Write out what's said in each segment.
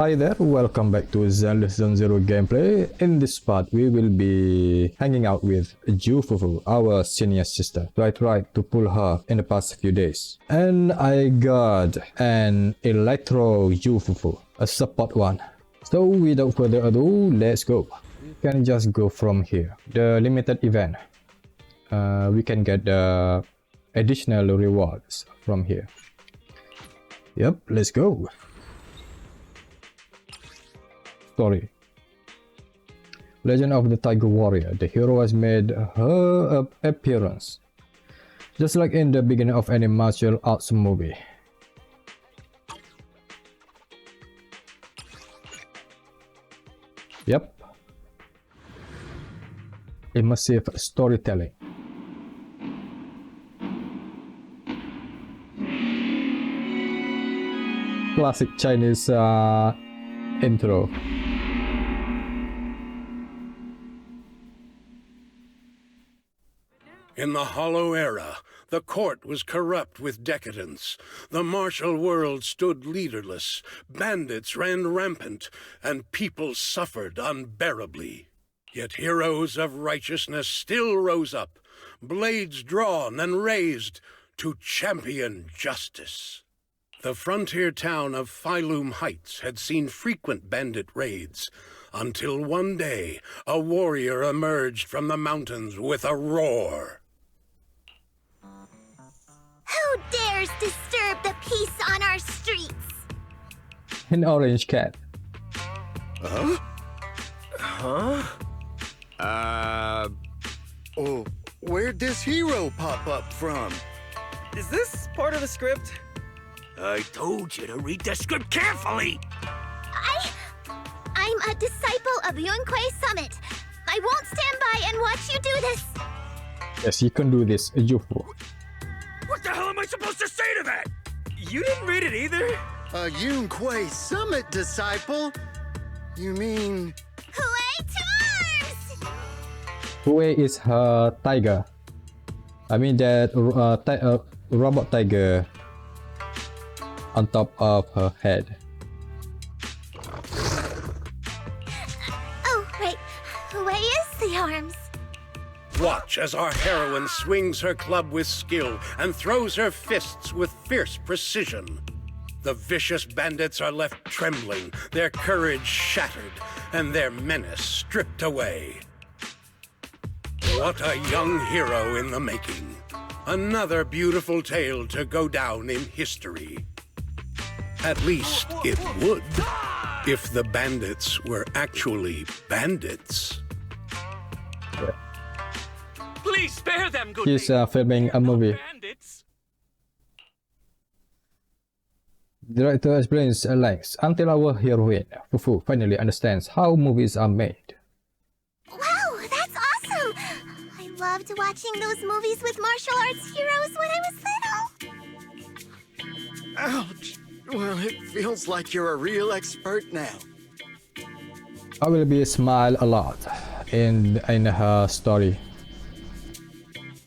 Hi there, welcome back to Zenless Zone Zero gameplay. In this part, we will be hanging out with Fufu, our senior sister. So I tried to pull her in the past few days. And I got an Electro Fufu, a support one. So without further ado, let's go. We can just go from here. The limited event. We can get the additional rewards from here. Yep, let's go. Story. Legend of the Tiger Warrior. The hero has made her appearance, just like in the beginning of any martial arts movie. Yep. Immersive storytelling. Classic Chinese intro. In the Hollow Era, the court was corrupt with decadence. The martial world stood leaderless, bandits ran rampant, and people suffered unbearably. Yet heroes of righteousness still rose up, blades drawn and raised to champion justice. The frontier town of Phylum Heights had seen frequent bandit raids, until one day a warrior emerged from the mountains with a roar. Who dares disturb the peace on our streets? An orange cat. Oh, where'd this hero pop up from? Is this part of the script? I told you to read the script carefully! I'm a disciple of Yunquei Summit. I won't stand by and watch you do this. Yes, you can do this, Fufu. What the hell am I supposed to say to that? You didn't read it either? A Yunquei Summit disciple? You mean... Huey to arms! Huey is her tiger. I mean that robot tiger on top of her head. Oh, right. Huey is the arms. Watch as our heroine swings her club with skill and throws her fists with fierce precision. The vicious bandits are left trembling, their courage shattered, and their menace stripped away. What a young hero in the making. Another beautiful tale to go down in history. At least it would, if the bandits were actually bandits. Please spare them, good She's lady. filming a movie. Bandits. Director explains lengths until our heroine, Fufu, finally understands how movies are made. Wow, that's awesome! I loved watching those movies with martial arts heroes when I was little. Ouch! Well, it feels like you're a real expert now. I will be smile a lot in her story,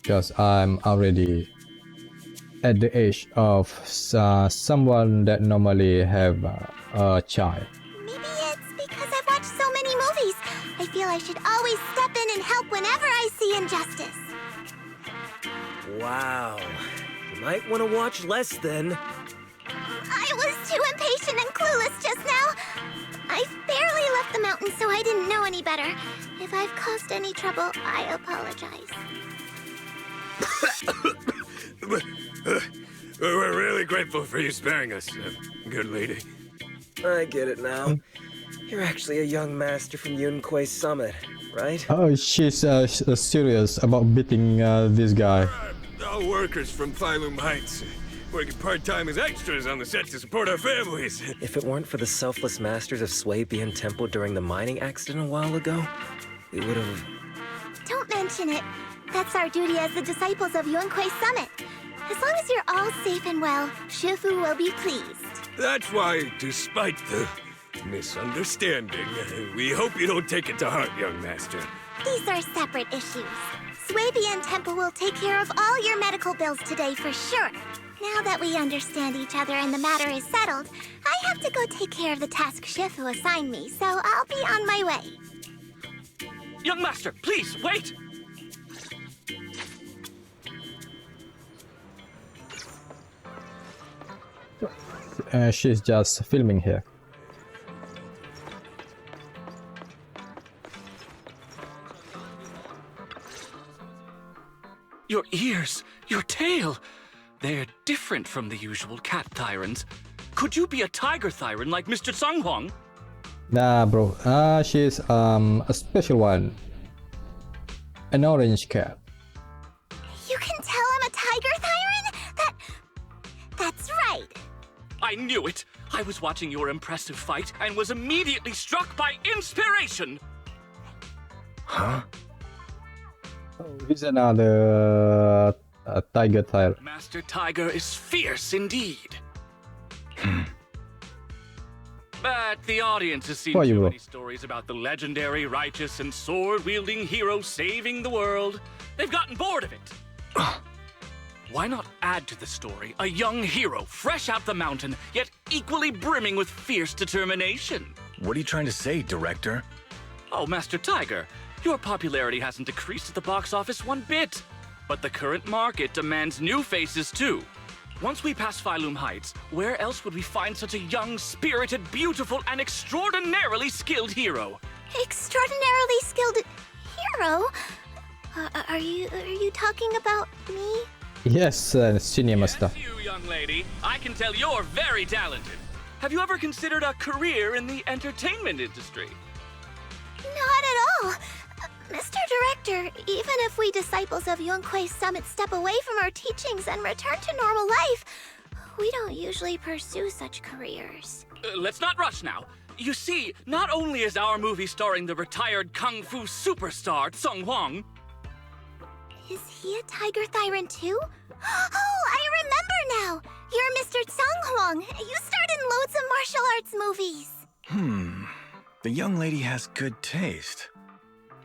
because I'm already at the age of someone that normally have a child. Maybe it's because I've watched so many movies. I feel I should always step in and help whenever I see injustice. Wow. You might want to watch less then. I was too impatient and clueless just now. I barely left the mountain, so I didn't know any better. If I've caused any trouble, I apologize. We're really grateful for you sparing us, good lady. I get it now. You're actually a young master from Yunquei Summit, right? Oh, she's serious about beating this guy. All workers from Phylum Heights, working part-time as extras on the set to support our families. If it weren't for the selfless masters of Swabian Temple during the mining accident a while ago, we would have... Don't mention it. That's our duty as the disciples of Yunquei Summit. As long as you're all safe and well, Shifu will be pleased. That's why, despite the misunderstanding, we hope you don't take it to heart, young master. These are separate issues. Swabian Temple will take care of all your medical bills today for sure. Now that we understand each other and the matter is settled, I have to go take care of the task Shifu assigned me, so I'll be on my way. Young master, please, wait! She's just filming here. Your ears, your tail, they're different from the usual cat thyrans. Could you be a tiger thyran like Mr. Sunghuang? Nah, bro. She's a special one. An orange cat. You can tell I'm a tiger thyran? That's right. I knew it! I was watching your impressive fight and was immediately struck by inspiration! Huh? He's another tiger tyrant. Master Tiger is fierce indeed. But the audience has seen Why you too will? many stories about the legendary, righteous, and sword-wielding hero saving the world. They've gotten bored of it. Why not add to the story a young hero, fresh out the mountain, yet equally brimming with fierce determination? What are you trying to say, director? Oh, Master Tiger, your popularity hasn't decreased at the box office one bit. But the current market demands new faces too. Once we pass Phylum Heights, where else would we find such a young, spirited, beautiful, and extraordinarily skilled hero? Extraordinarily skilled hero? Are you talking about me? Yes, cinema stuff. Yes, you, young lady. I can tell you're very talented. Have you ever considered a career in the entertainment industry? Not at all. Mr. Director, even if we disciples of Yunque's Summit step away from our teachings and return to normal life, we don't usually pursue such careers. Let's not rush now. You see, not only is our movie starring the retired kung fu superstar Sung Huang. Is he a tiger thyran too? Oh, I remember now! You're Mr. Sung Huang. You starred in loads of martial arts movies. The young lady has good taste.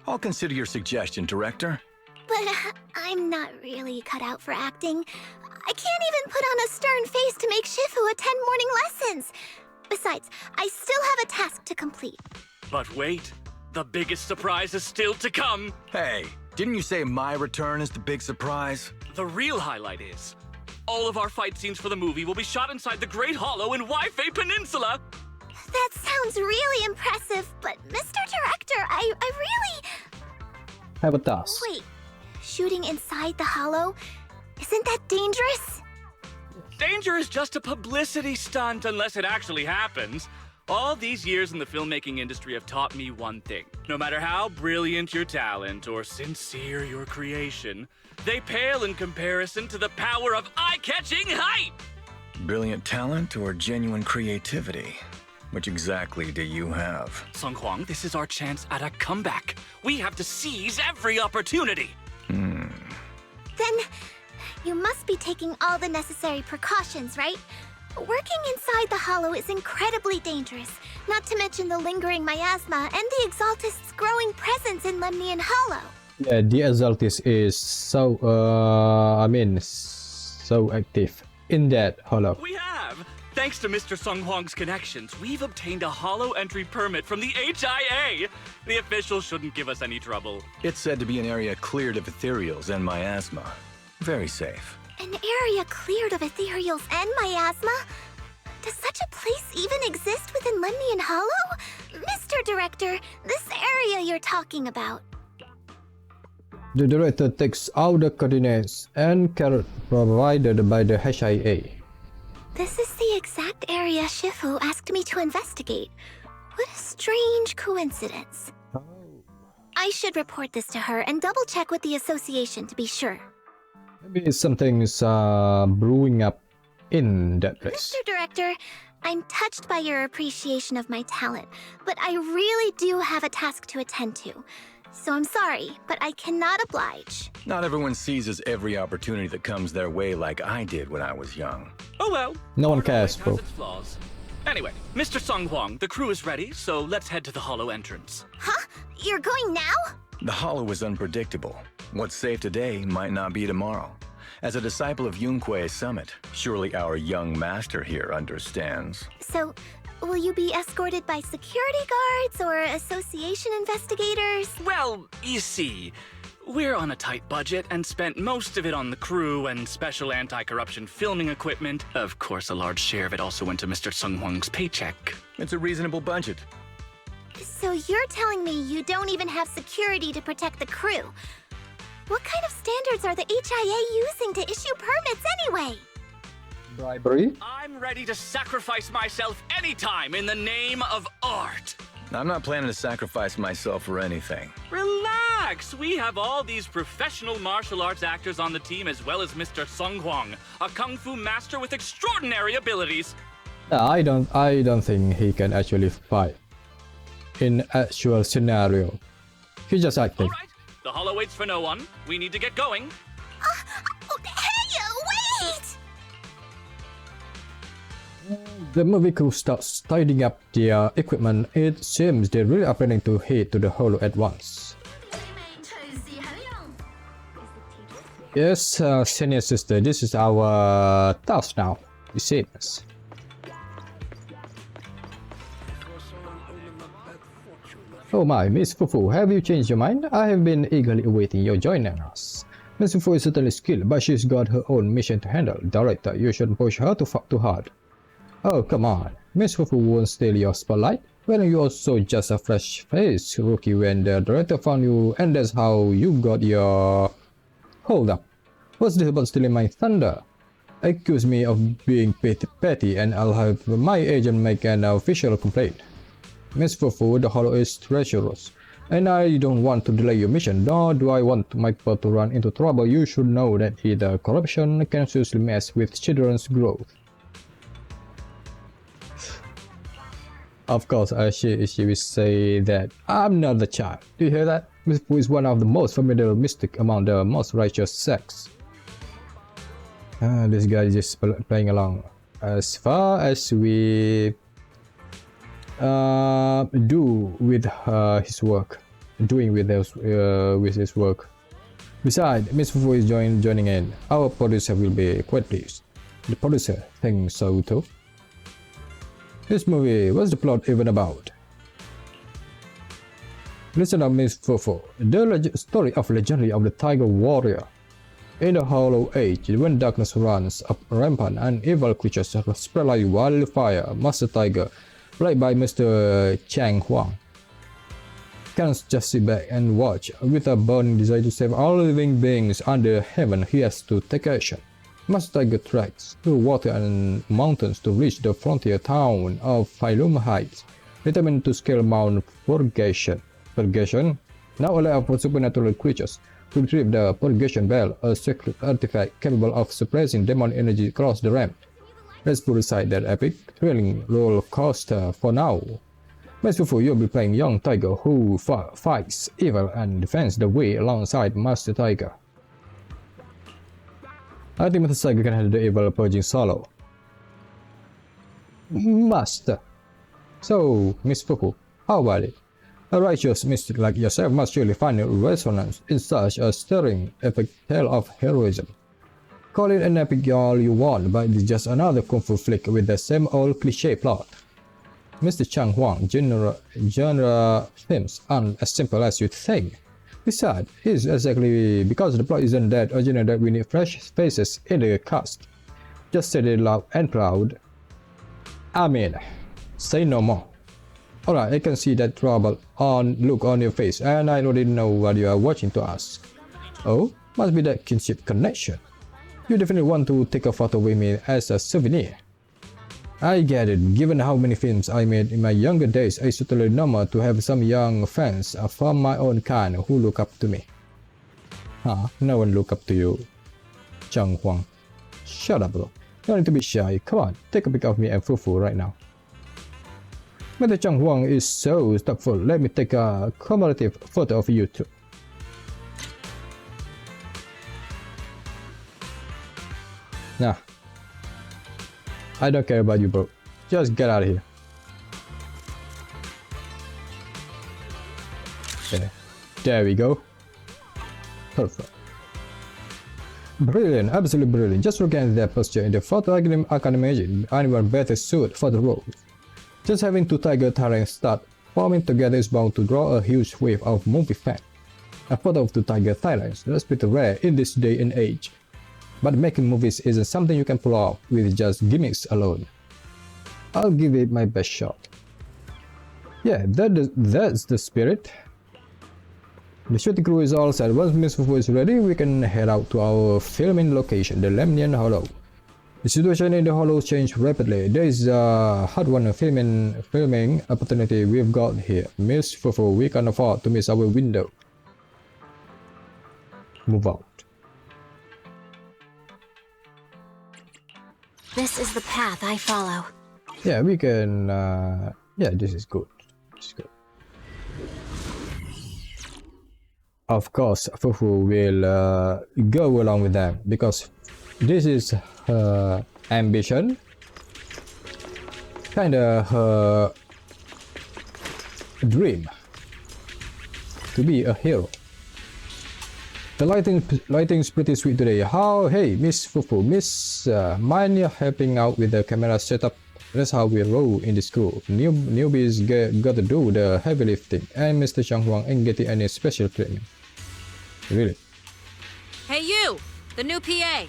I'll consider your suggestion, director. But I'm not really cut out for acting. I can't even put on a stern face to make Shifu attend morning lessons. Besides, I still have a task to complete. But wait, the biggest surprise is still to come. Hey, didn't you say my return is the big surprise? The real highlight is, all of our fight scenes for the movie will be shot inside the Great Hollow in Waifei Peninsula. That sounds really impressive, but Mr. Director, I really... Have a task. Wait, shooting inside the hollow? Isn't that dangerous? Danger is just a publicity stunt unless it actually happens. All these years in the filmmaking industry have taught me one thing. No matter how brilliant your talent or sincere your creation, they pale in comparison to the power of eye-catching hype! Brilliant talent or genuine creativity? Which exactly do you have? Sung Huang, this is our chance at a comeback. We have to seize every opportunity. Then you must be taking all the necessary precautions, right? Working inside the hollow is incredibly dangerous, not to mention the lingering miasma and the Exaltist's growing presence in Lemnian Hollow. Yeah, the Exaltis is so, so active in that hollow. We have! Thanks to Mr. Sung Huang's connections, we've obtained a hollow entry permit from the HIA. The officials shouldn't give us any trouble. It's said to be an area cleared of ethereals and miasma. Very safe. An area cleared of ethereals and miasma? Does such a place even exist within Lemnian Hollow? Mr. Director, this area you're talking about. The director takes all the coordinates and carrot provided by the HIA. This is the exact area Shifu asked me to investigate. What a strange coincidence. I should report this to her and double-check with the association to be sure. Maybe something's brewing up in that place. Mr. Director, I'm touched by your appreciation of my talent, but I really do have a task to attend to. So I'm sorry, but I cannot oblige. Not everyone seizes every opportunity that comes their way like I did when I was young. Oh well. No one Hard cares, work bro. has its flaws. Anyway, Mr. Sung Huang, the crew is ready, so let's head to the hollow entrance. Huh? You're going now? The hollow is unpredictable. What's safe today might not be tomorrow. as a disciple of Yunque's summit. Surely our young master here understands. So, will you be escorted by security guards or association investigators? Well, you see, we're on a tight budget and spent most of it on the crew and special anti-corruption filming equipment. Of course, a large share of it also went to Mr. Sung Hwang's paycheck. It's a reasonable budget. So you're telling me you don't even have security to protect the crew? What kind of standards are the HIA using to issue permits anyway? Bribery? I'm ready to sacrifice myself anytime in the name of art. I'm not planning to sacrifice myself for anything. Relax! We have all these professional martial arts actors on the team as well as Mr. Sung Hwang, a kung fu master with extraordinary abilities. I don't think he can actually fight in actual scenario. He's just acting. All right, the holo waits for no one. We need to get going. Hey, wait! The movie crew starts tidying up their equipment. It seems they really are planning to head to the holo at once. Yes, senior sister, this is our task now. It seems. Oh my, Miss Fufu, have you changed your mind? I have been eagerly awaiting your joining us. Miss Fufu is certainly skilled, but she's got her own mission to handle. Director, you shouldn't push her too hard. Oh, come on. Miss Fufu won't steal your spotlight. Well, you're also just a fresh-faced rookie when the director found you, and that's how you got your... Hold up. What's this about stealing my thunder? Accuse me of being petty, and I'll have my agent make an official complaint. Miss Fufu, the holo is treacherous, and I don't want to delay your mission, nor do I want my part to run into trouble. You should know that either corruption can seriously mess with children's growth. Of course, she will say that I'm not the child. Do you hear that? Miss Fufu is one of the most formidable mystics among the most righteous sects. This guy is just playing along. As far as we do with his work, doing with his work. Besides, Miss Fufu is joining in. Our producer will be quite pleased. The producer thinks so too. This movie, what's the plot even about? Listen up, Miss Fufu. The story of legendary of the Tiger Warrior. In the Hollow Age, when darkness runs up rampant and evil creatures spread like wildfire, Master Tiger, played by Mr. Chang Huang, can't just sit back and watch. With a burning desire to save all living beings under heaven, he has to take action. Master Tiger treks through water and mountains to reach the frontier town of Phylum Heights, determined to scale Mount Purgation. Now allow for supernatural creatures to retrieve the Purgation Bell, a secret artifact capable of suppressing demon energy across the ramp. Let's put aside that epic, thrilling roller coaster for now. Miss Fufu, you'll be playing young Tiger who fights evil and defends the way alongside Master Tiger. I think Master Tiger can handle the evil purging solo. Master. So, Miss Fufu, how about it? A righteous mystic like yourself must surely find resonance in such a stirring, epic tale of heroism. Call it an epic all you want, but it's just another kung fu flick with the same old cliché plot. Mr. Chang Huang, genre films aren't as simple as you'd think. Besides, it's exactly because the plot isn't that original that we need fresh faces in the cast. Just say it loud and proud. I mean, say no more. Alright, I can see that trouble look on your face, and I already know what you are watching to ask. Oh, must be that kinship connection. You definitely want to take a photo with me as a souvenir. I get it. Given how many films I made in my younger days, it's totally normal to have some young fans from my own kind who look up to me. Huh? No one look up to you. Chang Huang. Shut up, bro. No need to be shy. Come on, take a pic of me and Fufu right now. But the Chang Huang is so thoughtful. Let me take a commemorative photo of you too. Nah. I don't care about you, bro. Just get out of here. There we go. Perfect. Brilliant, absolutely brilliant. Just look at their posture in the photo, I can imagine anyone better suited for the role. Just having two tiger tyrants start forming together is bound to draw a huge wave of movie fans. A photo of two tiger tyrants, that's pretty rare in this day and age. But making movies isn't something you can pull off with just gimmicks alone. I'll give it my best shot. Yeah, that's the spirit. The shooting crew is all set. Once Miss Fufu is ready, we can head out to our filming location, the Lemnian Hollow. The situation in the Hollow changed rapidly. There is a hard-won filming opportunity we've got here. Miss Fufu, we can't afford to miss our window. Move out. This is the path I follow. Yeah, we can. Yeah, this is good. This is good. Of course, Fufu will go along with them because this is her ambition, kinda her dream to be a hero. The lighting's pretty sweet today. Hey, Miss Fufu, mind you helping out with the camera setup? That's how we roll in this school. Newbies gotta do the heavy lifting, and Mr. Chang Huang ain't getting any special treatment. Really? Hey you, the new PA.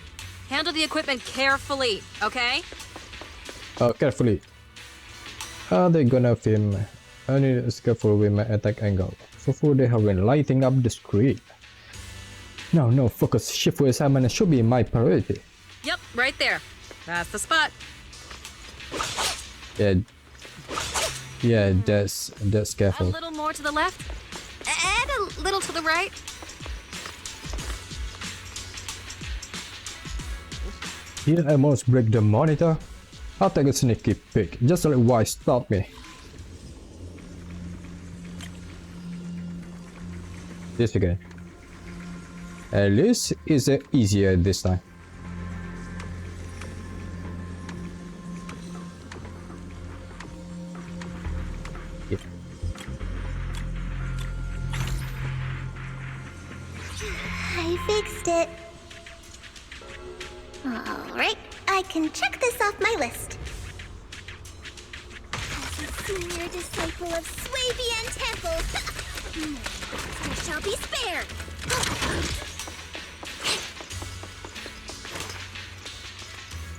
Handle the equipment carefully, okay? Carefully. Are they gonna film? I need to be careful with my attack angle. Fufu, they have been lighting up the screen. No, focus. Shift assignment should be my priority. Yep, right there. That's the spot. Yeah, that's careful. A little more to the left, and a little to the right. Did I almost break the monitor? I'll take a sneaky peek. Just let why stop me. This again. At least it's easier this time. Yeah. I fixed it. Alright, I can check this off my list. As a senior disciple of Swabian Temple, no master shall be spared.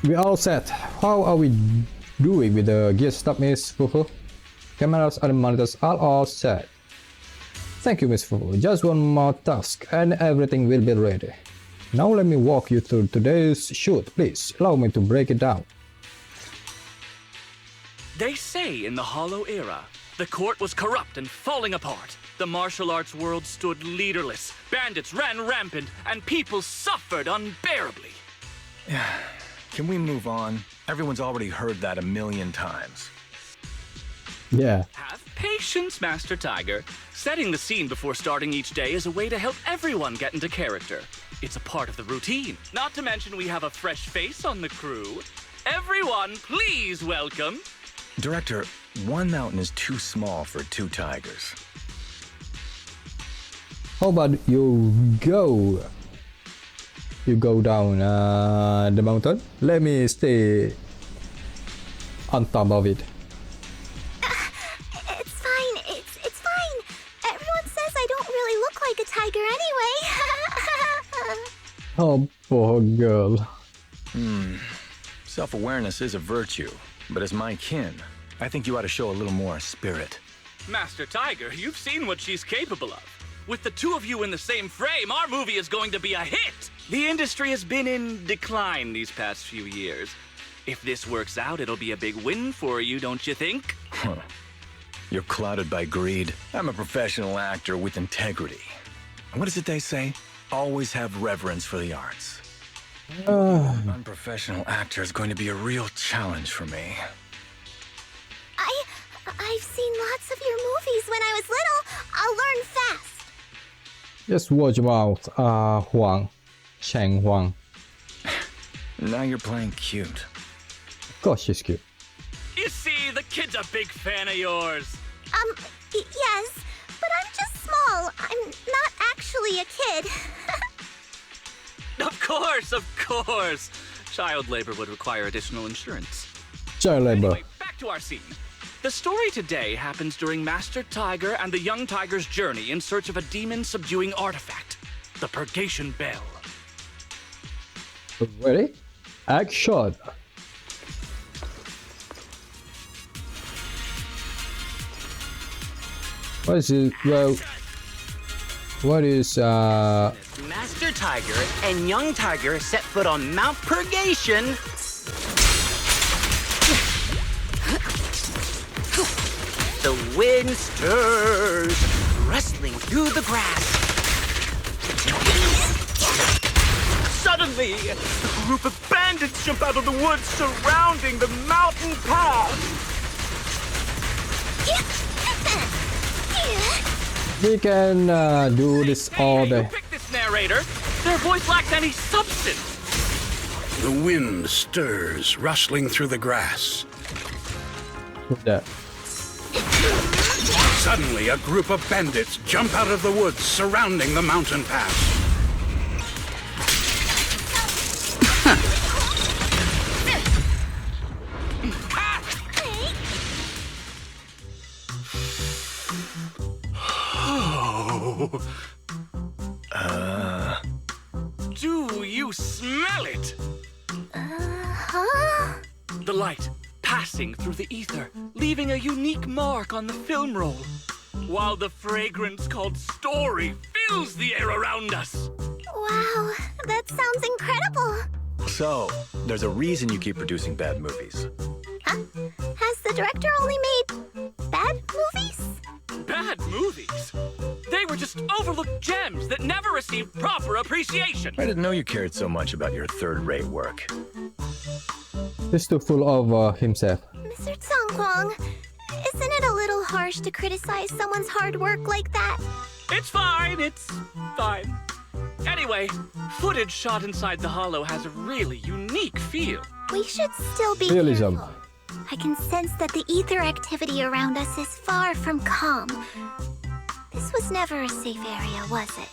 We all set. How are we doing with the gear stuff, Miss Fufu? Cameras and monitors are all set. Thank you, Miss Fufu. Just one more task and everything will be ready. Now let me walk you through today's shoot, please. Allow me to break it down. They say in the Hollow Era, the court was corrupt and falling apart. The martial arts world stood leaderless. Bandits ran rampant, and people suffered unbearably. Can we move on? Everyone's already heard that a million times. Yeah. Have patience, Master Tiger. Setting the scene before starting each day is a way to help everyone get into character. It's a part of the routine. Not to mention we have a fresh face on the crew. Everyone, please welcome... Director, one mountain is too small for two tigers. How about you go down the mountain? Let me stay on top of it. It's fine, it's fine. Everyone says I don't really look like a tiger anyway. Oh, poor girl. Self-awareness is a virtue, but as my kin, I think you ought to show a little more spirit. Master Tiger, you've seen what she's capable of. With the two of you in the same frame, our movie is going to be a hit! The industry has been in decline these past few years. If this works out, it'll be a big win for you, don't you think? You're clouded by greed. I'm a professional actor with integrity. What is it they say? Always have reverence for the arts. An unprofessional actor is going to be a real challenge for me. I've seen lots of your movies when I was little. I'll learn fast. Just watch your mouth, Chang Huang. Now you're playing cute. Of course she's cute. You see, the kid's a big fan of yours. Yes, but I'm just small. I'm not actually a kid. Of Of course. Child labor would require additional insurance. Child labor. Anyway, back to our scene. The story today happens during Master Tiger and the young tiger's journey in search of a demon-subduing artifact, the Purgation Bell. Ready? Action. What is it? Well, what is Master Tiger and young Tiger set foot on Mount Purgation. The wind stirs, rustling through the grass. Suddenly, a group of bandits jump out of the woods surrounding the mountain path. we can do this all Hey, day. who picked this narrator? Their voice lacks any substance. The wind stirs, rustling through the grass. Look at that. Suddenly, a group of bandits jump out of the woods surrounding the mountain pass. Do you smell it? Huh? The light passing through the ether, leaving a unique mark on the film roll, while the fragrance called story fills the air around us. Wow, that sounds incredible. So, there's a reason you keep producing bad movies. Huh? Has the director only made bad movies? Bad movies? They were just overlooked gems that never received proper appreciation. I didn't know you cared so much about your third-rate work. He's too full of himself. Mr. Tsangkwang, isn't it a little harsh to criticize someone's hard work like that? It's fine. Anyway, footage shot inside the hollow has a really unique feel. We should still be Realism. careful. I can sense that the ether activity around us is far from calm. This was never a safe area, was it?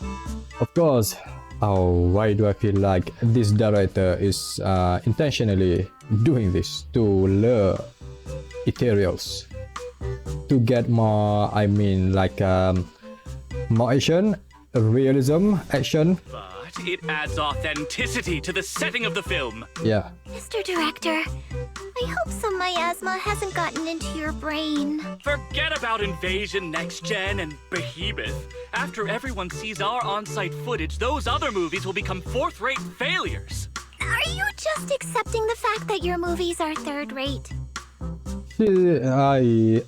Of course. Oh, why do I feel like this director is intentionally doing this to lure ethereals to get more? I mean, like more action, realism, action. But it adds authenticity to the setting of the film. Yeah. Mr. Director, I hope some miasma hasn't gotten into your brain. Forget about Invasion, Next Gen, and Behemoth. After everyone sees our on-site footage, those other movies will become fourth-rate failures. Are you just accepting the fact that your movies are third-rate? I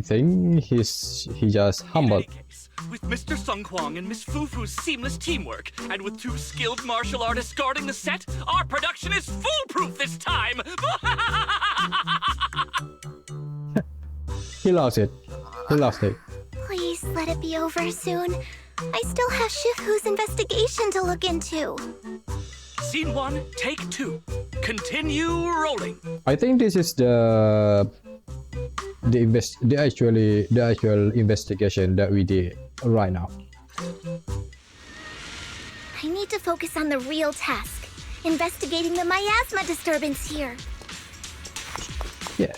think he just humbled. In any case, with Mr. Sung Kwang and Miss Fufu's seamless teamwork, and with 2 skilled martial artists guarding the set, our production is foolproof this time! He lost it. He lost it. Please let it be over soon. I still have Shifu's investigation to look into. Scene 1, take 2. Continue rolling. I think this is the actual investigation that we did right now. I need to focus on the real task, investigating the miasma disturbance here. Yeah.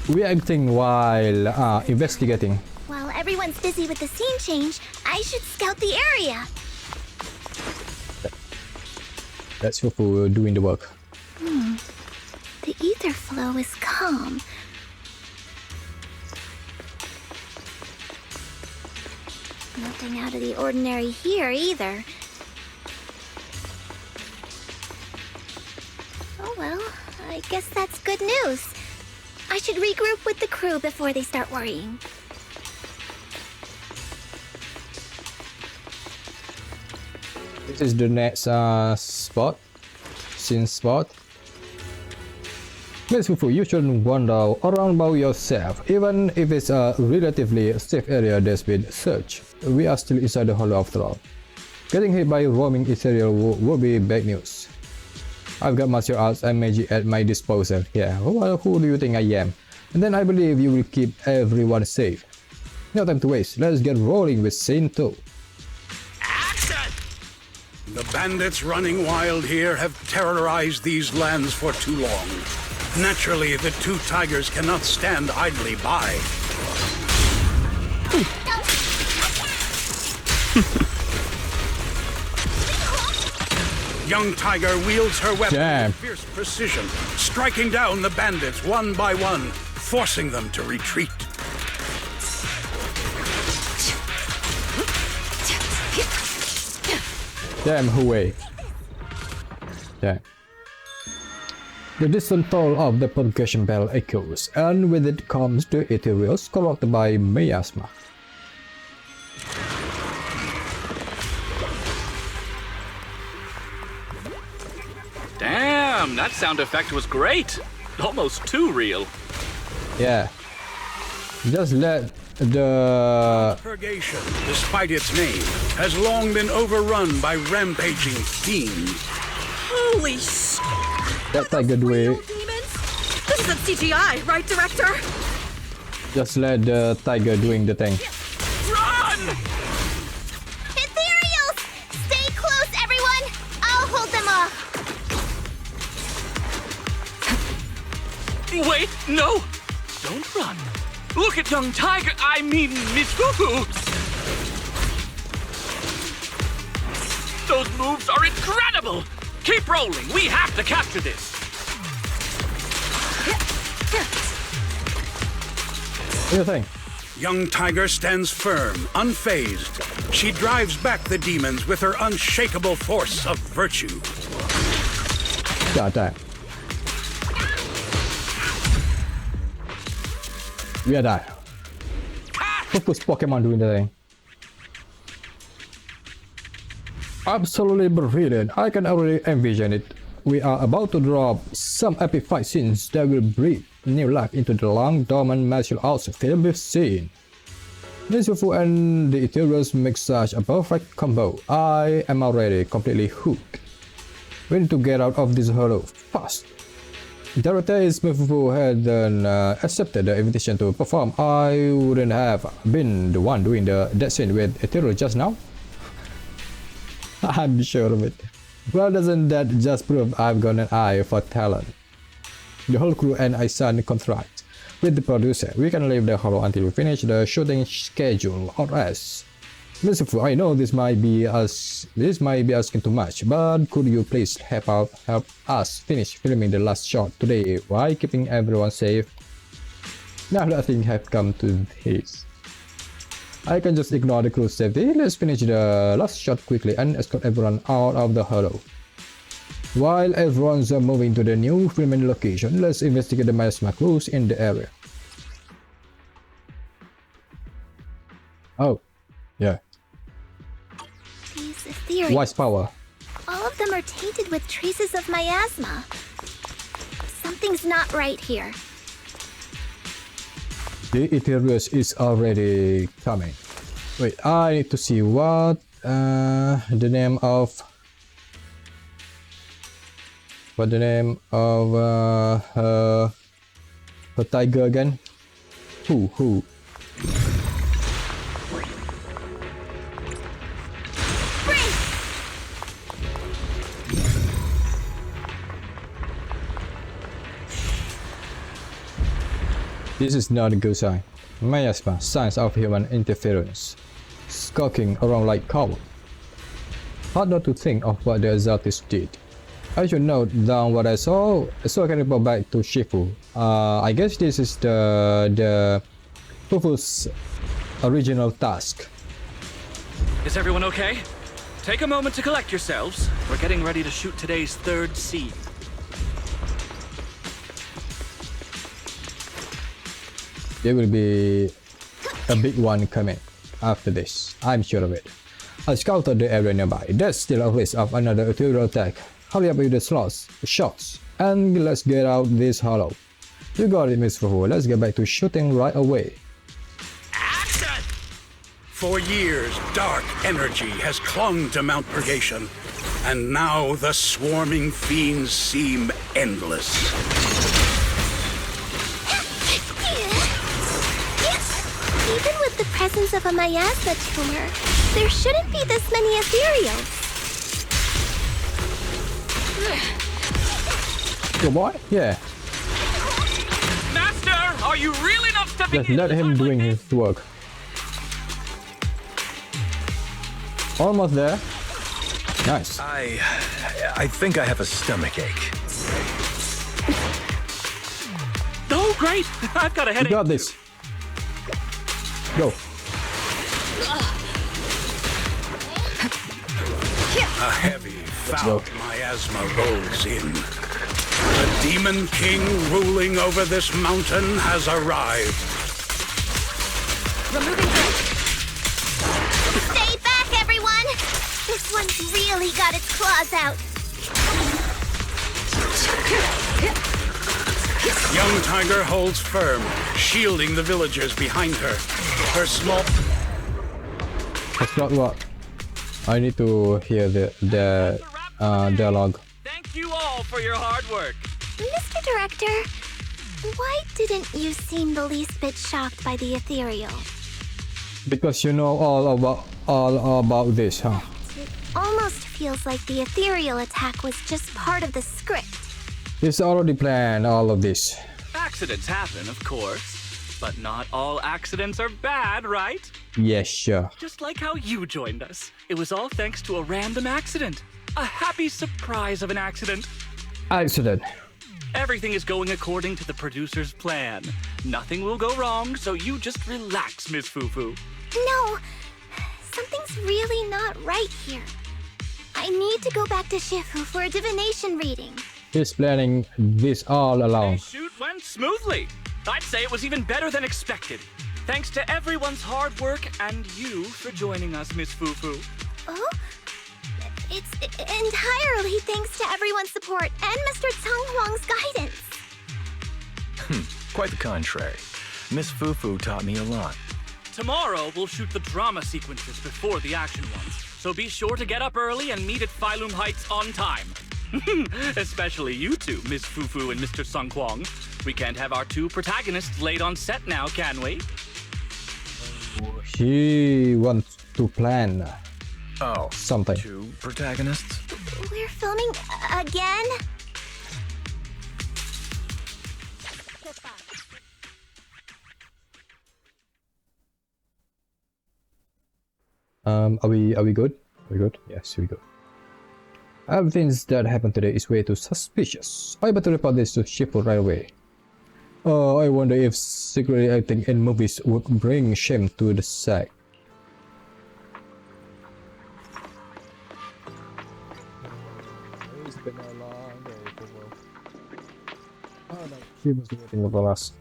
Reacting while investigating. While everyone's busy with the scene change, I should scout the area. That's Fufu doing the work. The ether flow is calm. Nothing out of the ordinary here either. Oh well, I guess that's good news. I should regroup with the crew before they start worrying. This is the next spot. Scene spot. Miss Fufu, you shouldn't wander around by yourself. Even if it's a relatively safe area that's been searched, we are still inside the hollow after all. Getting hit by roaming ethereal will be bad news. I've got martial arts and magic at my disposal. Yeah, well, who do you think I am? And then I believe you will keep everyone safe. No time to waste. Let's get rolling with scene 2. Action! The bandits running wild here have terrorized these lands for too long. Naturally, the two tigers cannot stand idly by. Young Tiger wields her weapon with fierce precision, striking down the bandits one by one, forcing them to retreat. Damn, Huey. Damn. The distant toll of the purgation bell echoes, and with it comes the ethereals corrupted by miasma. Damn, that sound effect was great. Almost too real. Yeah. Just let the... Purgation, despite its name, has long been overrun by rampaging fiends. Holy sh! That tiger doing... This isn't CGI, right, director? Just let the tiger doing the thing. Run! Ethereals! Stay close, everyone! I'll hold them off. Wait, no! Don't run. Look at young Tiger, I mean Miss Fufu! Those moves are incredible! Keep rolling, we have to capture this! What do you think? Young Tiger stands firm, unfazed. She drives back the demons with her unshakable force of virtue. God damn. We are die. Fufu's Pokemon doing the thing. Absolutely brilliant. I can already envision it. We are about to drop some epic fight scenes that will breathe new life into the long dormant martial arts film we've seen. Miss Fufu and the Ethereals make such a perfect combo. I am already completely hooked. We need to get out of this hollow fast. Director is Miss Fufu hadn't accepted the invitation to perform, I wouldn't have been the one doing that scene with Ethereal just now. I'm sure of it. Well, doesn't that just prove I've got an eye for talent? The whole crew and I signed a contract with the producer. We can leave the hollow until we finish the shooting schedule, or else. Miss Fufu, I know this might be asking too much, but could you please help us finish filming the last shot today while keeping everyone safe? Now that things have come to this, I can just ignore the crew's safety. Let's finish the last shot quickly and escort everyone out of the hollow. While everyone's moving to the new filming location, let's investigate the miasma clues in the area. Oh, yeah. These ethereals. Wise power. All of them are tainted with traces of miasma. Something's not right here. The Ethereals is already coming. Wait, I need to see what the name of her tiger again? Who? This is not a good sign. Miasma, signs of human interference. Skulking around like cow. Hard not to think of what the Exaltis did. I should note down what I saw so I can report back to Shifu. I guess this is the Fufu's original task. Is everyone okay? Take a moment to collect yourselves. We're getting ready to shoot today's third scene. There will be a big one coming after this, I'm sure of it. I scouted the area nearby. There's still a risk of another ethereal attack. Hurry up with the shots, and let's get out this hollow. You got it, Miss Fufu. Let's get back to shooting right away. Action! For years, dark energy has clung to Mount Purgation, and now the swarming fiends seem endless. Even with the presence of a miasma tumor, there shouldn't be this many ethereals. Go boy? Yeah. Master, are you really not stepping Just in? let him doing his work. Almost there. Nice. I think I have a stomach ache. Oh, great! I've got a You headache. got this. Go. A heavy, foul miasma rolls in. The Demon King ruling over this mountain has arrived. Removing threat. Stay back, everyone! This one's really got its claws out. Young Tiger holds firm, shielding the villagers behind her. Her small... That's not what. I need to hear the dialogue. Thank you all for your hard work. Mr. Director, why didn't you seem the least bit shocked by the ethereal? Because you know all about this, huh? It almost feels like the ethereal attack was just part of the script. It's already planned, all of this. Accidents happen, of course. But not all accidents are bad, right? Yes, sure. Just like how you joined us. It was all thanks to a random accident. A happy surprise of an accident. Accident. Everything is going according to the producer's plan. Nothing will go wrong, so you just relax, Miss Fufu. No, something's really not right here. I need to go back to Shifu for a divination reading. He's planning this all along. The shoot went smoothly. I'd say it was even better than expected. Thanks to everyone's hard work and you for joining us, Miss Fufu. Oh? It's entirely thanks to everyone's support and Mr. Tsang Huang's guidance. Quite the contrary. Miss Fufu taught me a lot. Tomorrow, we'll shoot the drama sequences before the action ones. So be sure to get up early and meet at Phylum Heights on time. Especially you two, Miss Fufu and Mr. Sung Kwong. We can't have our two protagonists late on set now, can we? He wants to plan something. Two protagonists? We're filming again? Are we good? Are we good? Yes, we good. Everything that happened today is way too suspicious. I better report this to Shifu right away. I wonder if secretly acting in movies would bring shame to the sect. It's been a long day for work. Oh no, she was waiting for us.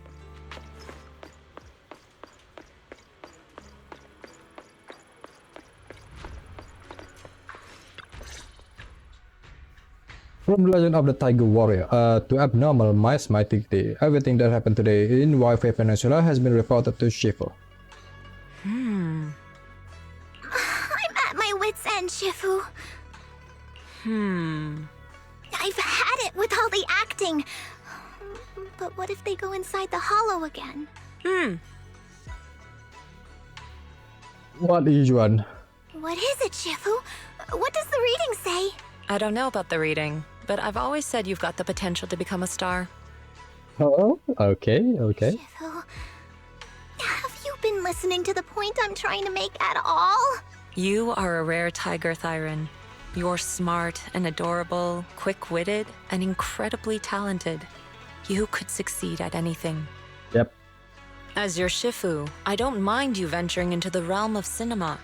From Legend of the Tiger Warrior to abnormal miasmatic day, everything that happened today in Wi-Fi Peninsula has been reported to Shifu. I'm at my wit's end, Shifu. I've had it with all the acting. But what if they go inside the hollow again? What is one? What is it, Shifu? What does the reading say? I don't know about the reading, but I've always said you've got the potential to become a star. Oh, okay. Shifu, have you been listening to the point I'm trying to make at all? You are a rare tiger, Thyron. You're smart and adorable, quick-witted, and incredibly talented. You could succeed at anything. Yep. As your Shifu, I don't mind you venturing into the realm of cinema,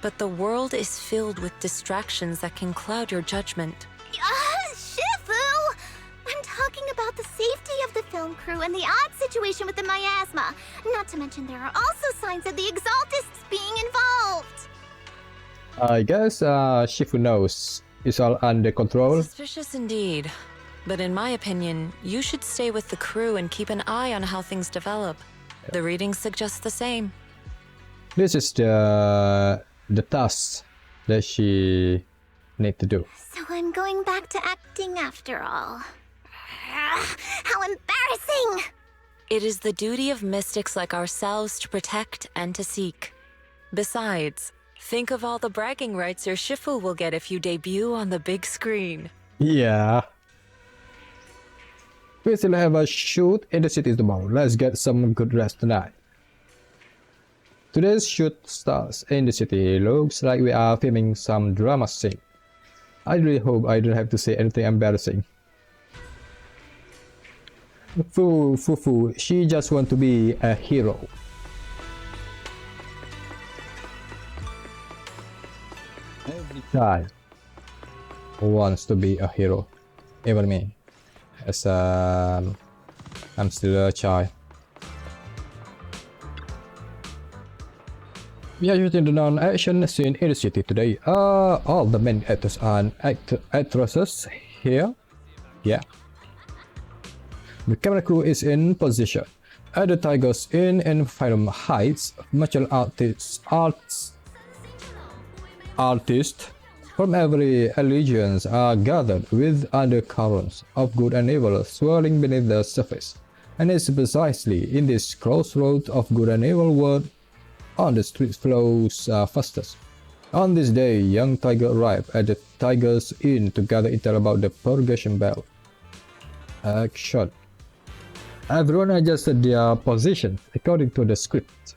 but the world is filled with distractions that can cloud your judgment. Shifu! I'm talking about the safety of the film crew and the odd situation with the miasma. Not to mention there are also signs of the Exaltists being involved. I guess Shifu knows it's all under control. Suspicious indeed. But in my opinion, you should stay with the crew and keep an eye on how things develop. The readings suggest the same. This is the task that she need to do. So I'm going back to acting after all. How embarrassing! It is the duty of mystics like ourselves to protect and to seek. Besides, think of all the bragging rights your Shifu will get if you debut on the big screen. Yeah. We still have a shoot in the city tomorrow. Let's get some good rest tonight. Today's shoot starts in the city. Looks like we are filming some drama scene. I really hope I don't have to say anything embarrassing. Fufu, she just wants to be a hero. Every child wants to be a hero. Even me. As I'm still a child. We are shooting the non-action scene in the city today. All the main actors and actresses here. Yeah. The camera crew is in position. At the Tigers Inn in Freedom Heights, martial artists from every allegiance are gathered with undercurrents of good and evil swirling beneath the surface. And it's precisely in this crossroads of good and evil world on the street flows fastest. On this day, young Tiger arrived at the Tigers Inn to gather intel about the Purgation Bell. Action. Everyone adjusted their positions according to the script.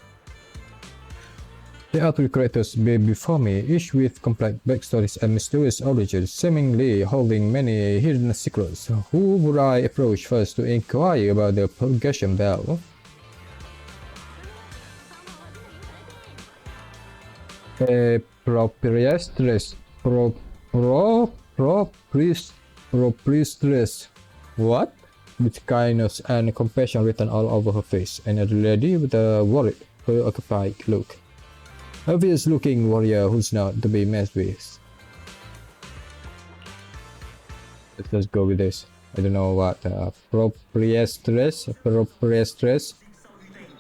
There are three characters before me, each with complex backstories and mysterious origins, seemingly holding many hidden secrets. Who would I approach first to inquire about the Purgation Bell? Proprietress. What? With kindness and compassion written all over her face, and a lady with a worried, preoccupied look. A fierce-looking warrior who's not to be messed with. Let's just go with this. I don't know what. Proprietress.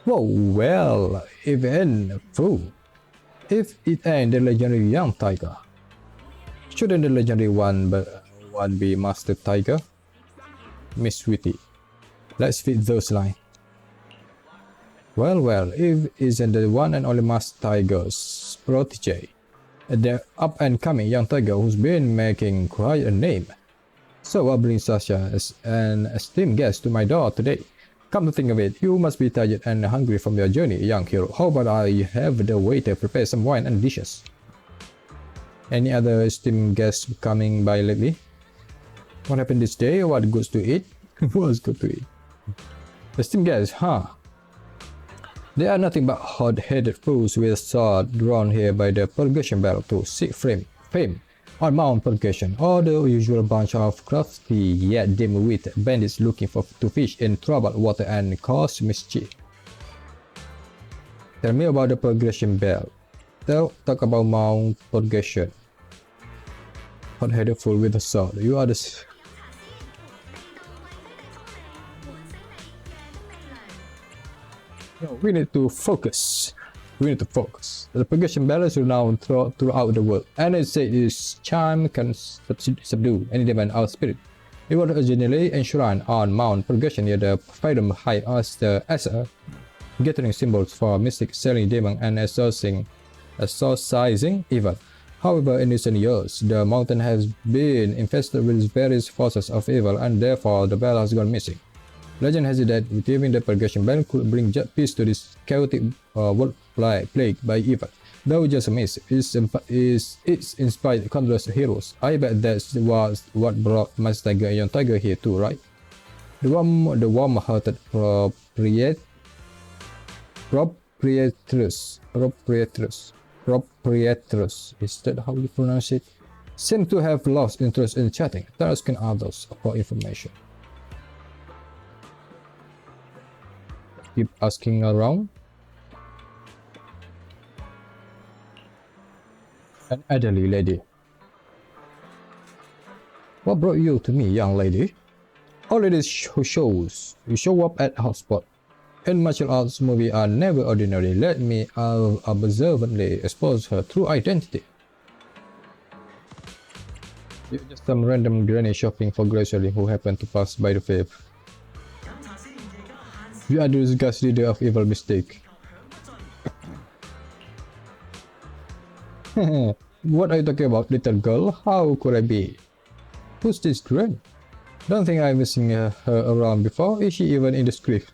Whoa, well, even fool. If it ain't the legendary young tiger, shouldn't the legendary one be Master Tiger? Miss Witty. Let's fit those lines. Well, Eve isn't the one and only Master Tiger's protege. The up-and-coming young tiger who's been making quite a name. So I'll bring Sasha as an esteemed guest to my door today. Come to think of it, you must be tired and hungry from your journey, young hero. How about I have the waiter prepare some wine and dishes? Any other esteemed guests coming by lately? What happened this day? What goods to eat? What's good to eat? Esteemed guests, huh? They are nothing but hot-headed fools with swords drawn here by the Purgation Bell to seek fame on Mount Purgation, or the usual bunch of crafty yet dim-witted bandits looking to fish in troubled water and cause mischief. Tell me about the Purgation Bell. Talk about Mount Purgation. Hot-headed fool with a sword. You are the... No, we need to focus. The Purgation Bell is renowned throughout the world, and it says its charm can subdue any demon or spirit. It was originally enshrined on Mount Purgation near the Freedom Heights as a gathering symbol for mystic selling demon and exorcising evil. However, in recent years, the mountain has been infested with various forces of evil, and therefore the bell has gone missing. Legend has it that retrieving the Purgation Bell could bring peace to this chaotic world plagued by evil. Though just a miss, it's inspired countless heroes. I bet that was what brought Master Tiger and Young Tiger here too, right? The warm-hearted proprietress, is that how you pronounce it? Seem to have lost interest in chatting, asking others for information. Keep asking around. An elderly lady. What brought you to me, young lady? All ladies who show up at hotspot. In martial arts movies are never ordinary. Let me observantly expose her true identity. You're just some random granny shopping for grocery who happened to pass by the fair. You are the disguised leader of evil mistake. What are you talking about, little girl? How could I be? Who's this Granny? Don't think I'm missing her around before. Is she even in the script?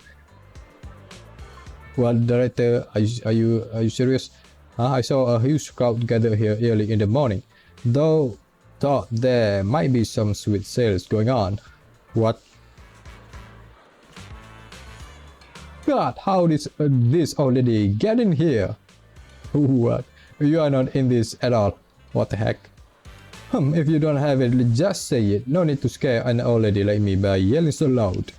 Well, director, are you serious? I saw a huge crowd gather here early in the morning, though thought there might be some sweet sales going on. What? God, how did this already get in here? What? You are not in this at all. What the heck? If you don't have it, just say it. No need to scare an old lady like me by yelling so loud.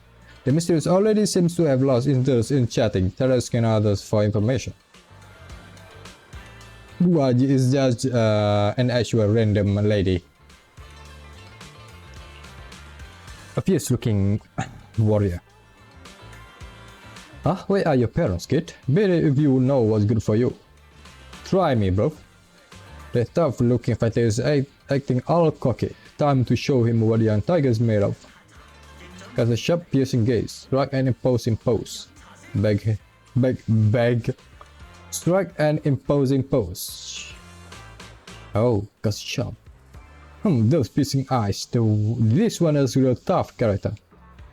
The mistress already seems to have lost interest in chatting, asking others for information. What is just an actual random lady. A fierce looking warrior. Huh? Where are your parents, kid? Better if you know what's good for you. Try me, bro. The tough looking fighter is acting all cocky. Time to show him what young tiger is made of. Has a sharp piercing gaze, strike an imposing pose. Beg. Strike an imposing pose. Oh, got sharp. Those piercing eyes. This one is a real tough character.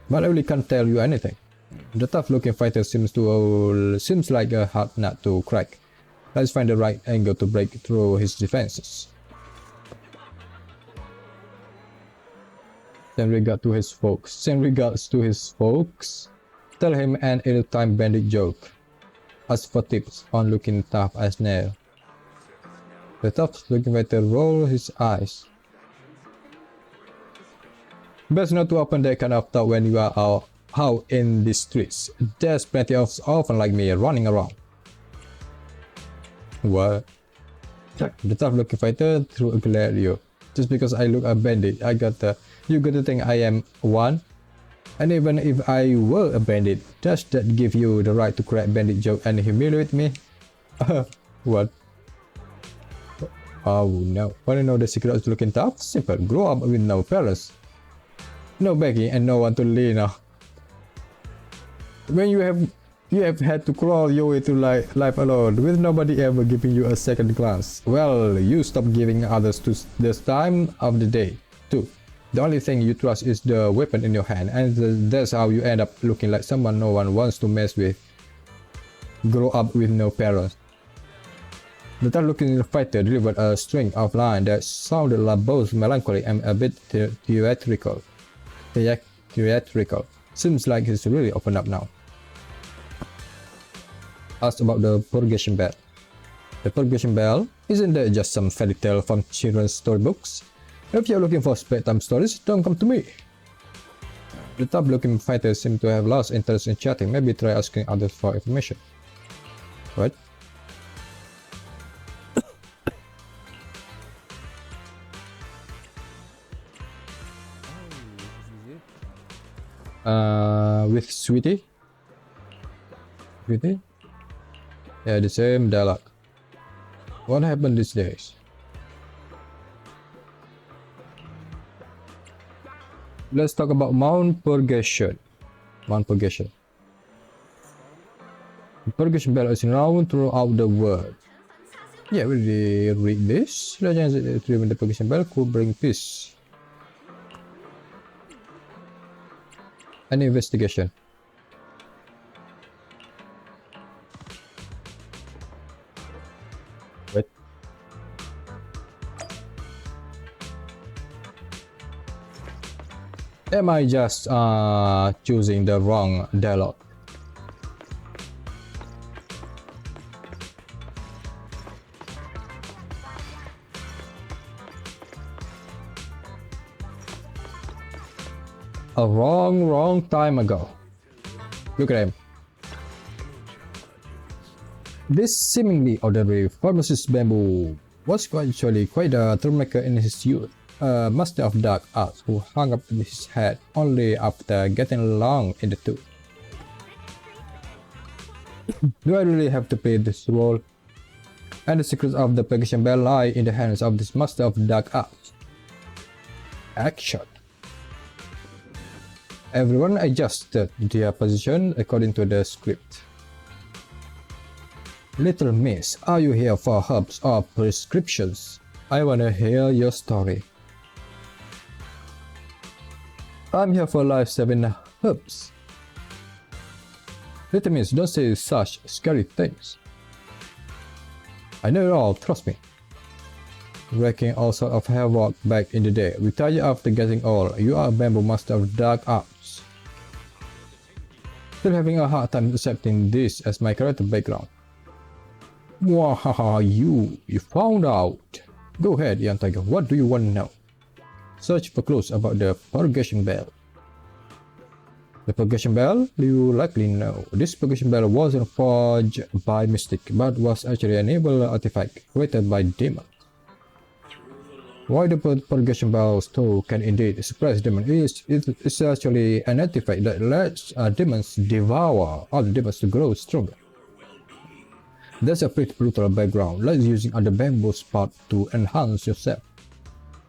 But I really can't tell you anything. The tough looking fighter seems like a hard nut to crack. Let's find the right angle to break through his defenses. Send regards to his folks. Tell him an ill-timed bandit joke. Ask for tips on looking tough as nail. The tough looking fighter rolls his eyes. Best not to open that kind of talk when you are out in the streets. There's plenty of orphans like me running around. What? The tough looking fighter threw a glare at you. Just because I look a bandit, you got to think I am one? And even if I were a bandit, does that give you the right to crack bandit joke and humiliate me? What? Oh no. Wanna know the secret of looking tough? Simple. Grow up with no parents. No begging and no one to lean on. When you have had to crawl your way through life alone, with nobody ever giving you a second glance. Well, you stop giving others to this time of the day, too. The only thing you trust is the weapon in your hand, and that's how you end up looking like someone no one wants to mess with. Grow up with no parents. The tough-looking fighter delivered a string of lines that sounded like both melancholy and a bit theatrical. Seems like he's really opened up now. Asked about the Purgation Bell. The Purgation Bell? Isn't that just some fairy tale from children's storybooks? If you're looking for bedtime stories, don't come to me. The tough-looking fighter seemed to have lost interest in chatting. Maybe try asking others for information. What? With Sweetie? Yeah, the same dialogue. What happened these days? Let's talk about Mount Purgation. The Purgation Bell is known throughout the world. Yeah, we read this. Legends that the Purgation Bell could bring peace. An investigation. What? Am I just choosing the wrong dialogue? A wrong time ago. Look at him. This seemingly ordinary pharmacist Bamboo was actually quite a troublemaker in his youth, a master of dark arts who hung up his head only after getting along in the tooth. Do I really have to play this role? And the secrets of the Purgation Bell lie in the hands of this master of dark arts. Action. Everyone adjusted their position according to the script. Little miss, are you here for herbs or prescriptions? I wanna hear your story. I'm here for life-saving herbs. Vitamins, don't say such scary things. I know it all, trust me. Wreaking all sorts of havoc back in the day. Retired after getting old, you are a bamboo master of dark arts. Still having a hard time accepting this as my character background. Wahaha, you found out. Go ahead, young tiger, what do you want to know? Search for clues about the Purgation Bell. The Purgation Bell? You likely know. This Purgation Bell wasn't forged by Mystic, but was actually an evil artifact created by demons. Why the Purgation Bell though can indeed suppress demons is actually an artifact that lets demons devour other demons to grow stronger. That's a pretty brutal background, like using other bamboo spot to enhance yourself.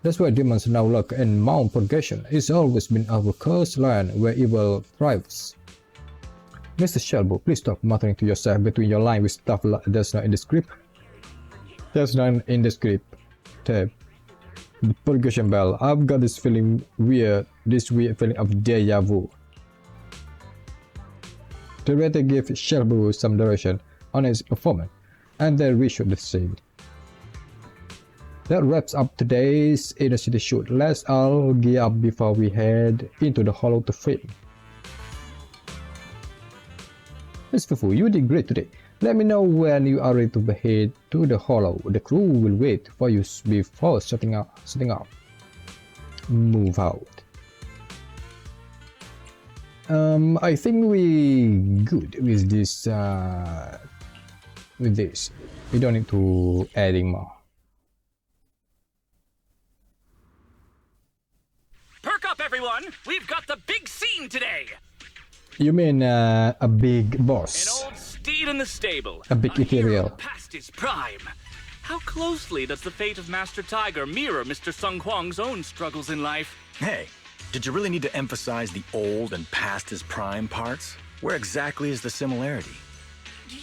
That's why demons now lurk in Mount Purgation. It's always been our cursed land where evil thrives. Mr. Shelbo, please stop muttering to yourself between your lines with stuff that's not in the script. That's not in the script. Tab. The Purgation Bell. I've got this weird feeling of deja vu. The writer gave Shelbo some direction on his performance, and then we should the same. That wraps up today's Inner City shoot. Let's all gear up before we head into the Hollow to film. Miss Fufu, you did great today. Let me know when you are ready to head to the Hollow. The crew will wait for you before setting up. Move out. I think we good with this. We don't need to adding more. Perk up, everyone! We've got the big scene today! You mean a big An boss? old steed in the stable. A big ethereal. Past his prime. How closely does the fate of Master Tiger mirror Mr. Sung Huang's own struggles in life? Hey, did you really need to emphasize the old and past his prime parts? Where exactly is the similarity?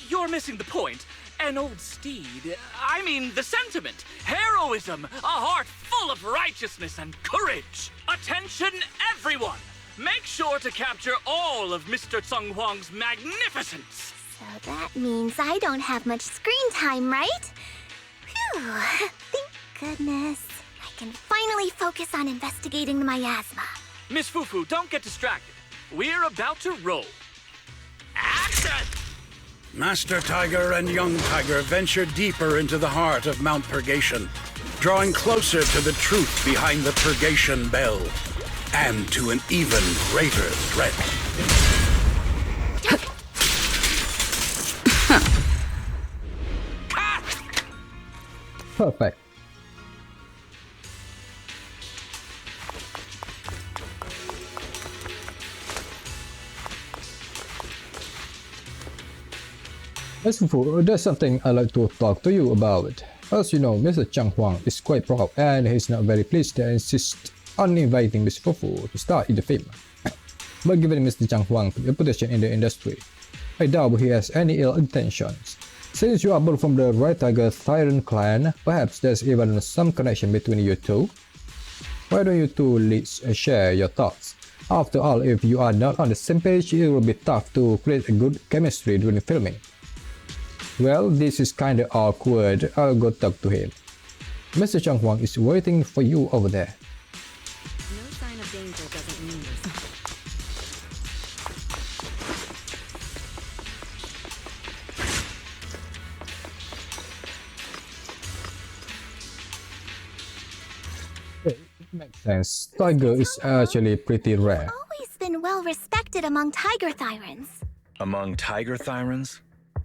You're missing the point. An old steed. I mean the sentiment. Heroism. A heart full of righteousness and courage. Attention, everyone! Make sure to capture all of Mr. Sung Huang's magnificence. So that means I don't have much screen time, right? Phew, thank goodness. I can finally focus on investigating the miasma. Miss Fufu, don't get distracted. We're about to roll. Action! Master Tiger and Young Tiger venture deeper into the heart of Mount Purgation, drawing closer to the truth behind the Purgation Bell, and to an even greater threat. Perfect. Miss Fufu, there's something I'd like to talk to you about. As you know, Mr. Chang Huang is quite proud and he's not very pleased to insist on inviting Miss Fufu to star in the film. But given Mr. Chang Huang's reputation in the industry, I doubt he has any ill intentions. Since you are both from the Red Tiger Tyrant clan, perhaps there's even some connection between you two? Why don't you two leads share your thoughts? After all, if you are not on the same page, it will be tough to create a good chemistry during filming. Well, this is kinda awkward. I'll go talk to him. Mr. Chang Huang is waiting for you over there. No sign of danger doesn't mean It makes sense. Tiger is actually pretty rare. Always been well respected among tiger thyrans. Among tiger thyrans?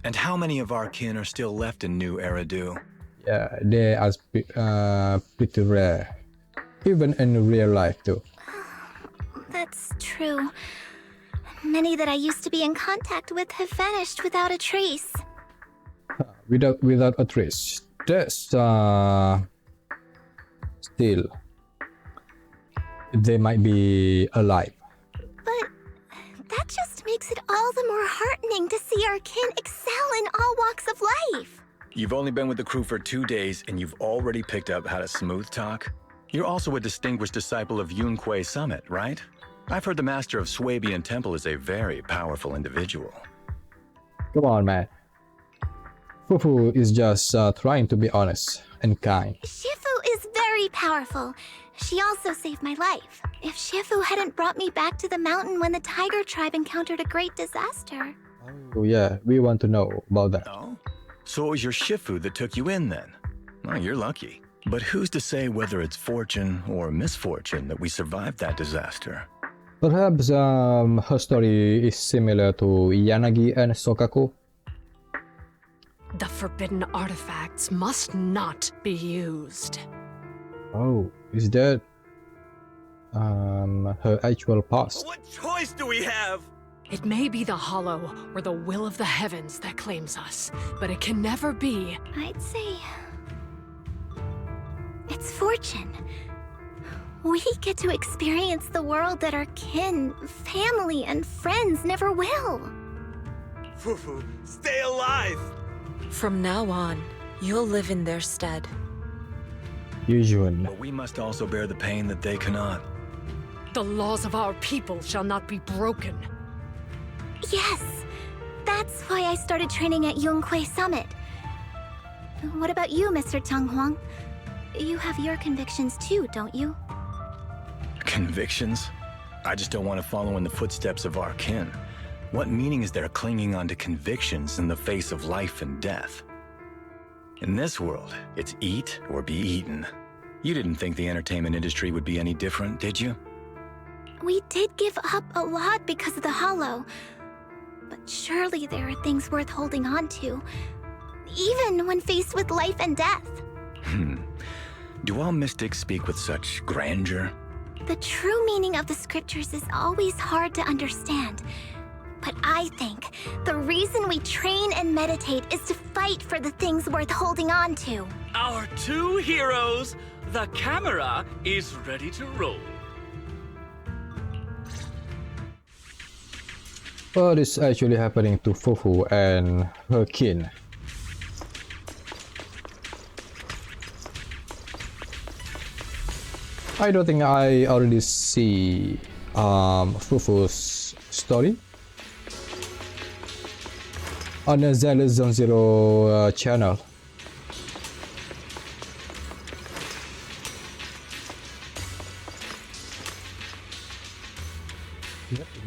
And how many of our kin are still left in New Eridu? Yeah, they are pretty rare. Even in real life too. That's true. Many that I used to be in contact with have vanished without a trace. Without a trace. That's still they might be alive. But that just makes it all the more heartening to see our kin excel in all walks of life. You've only been with the crew for 2 days and you've already picked up how to smooth talk? You're also a distinguished disciple of Yun Kuei Summit, right? I've heard the master of Swabian Temple is a very powerful individual. Come on, man. Fufu is just trying to be honest and kind. Shifu is very powerful. She also saved my life. If Shifu hadn't brought me back to the mountain when the tiger tribe encountered a great disaster. Oh yeah, we want to know about that. Oh? So it was your Shifu that took you in then? Oh, you're lucky. But who's to say whether it's fortune or misfortune that we survived that disaster? Perhaps her story is similar to Yanagi and Sokaku. The forbidden artifacts must not be used. Oh, is that her actual past? What choice do we have? It may be the Hollow or the will of the heavens that claims us, but it can never be. I'd say it's fortune. We get to experience the world that our kin, family, and friends never will. Fufu, stay alive! From now on, you'll live in their stead. Yujun. But we must also bear the pain that they cannot. The laws of our people shall not be broken. Yes, that's why I started training at Yonghui Summit. What about you, Mr. Tang Huang? You have your convictions too, don't you? Convictions? I just don't want to follow in the footsteps of our kin. What meaning is there clinging on to convictions in the face of life and death? In this world, it's eat or be eaten. You didn't think the entertainment industry would be any different, did you? We did give up a lot because of the Hollow. But surely there are things worth holding on to, even when faced with life and death. Do all mystics speak with such grandeur? The true meaning of the scriptures is always hard to understand. But I think the reason we train and meditate is to fight for the things worth holding on to. Our two heroes, the camera is ready to roll. What is actually happening to Fufu and her kin? I don't think I already see Fufu's story on the Zenless Zone Zero channel.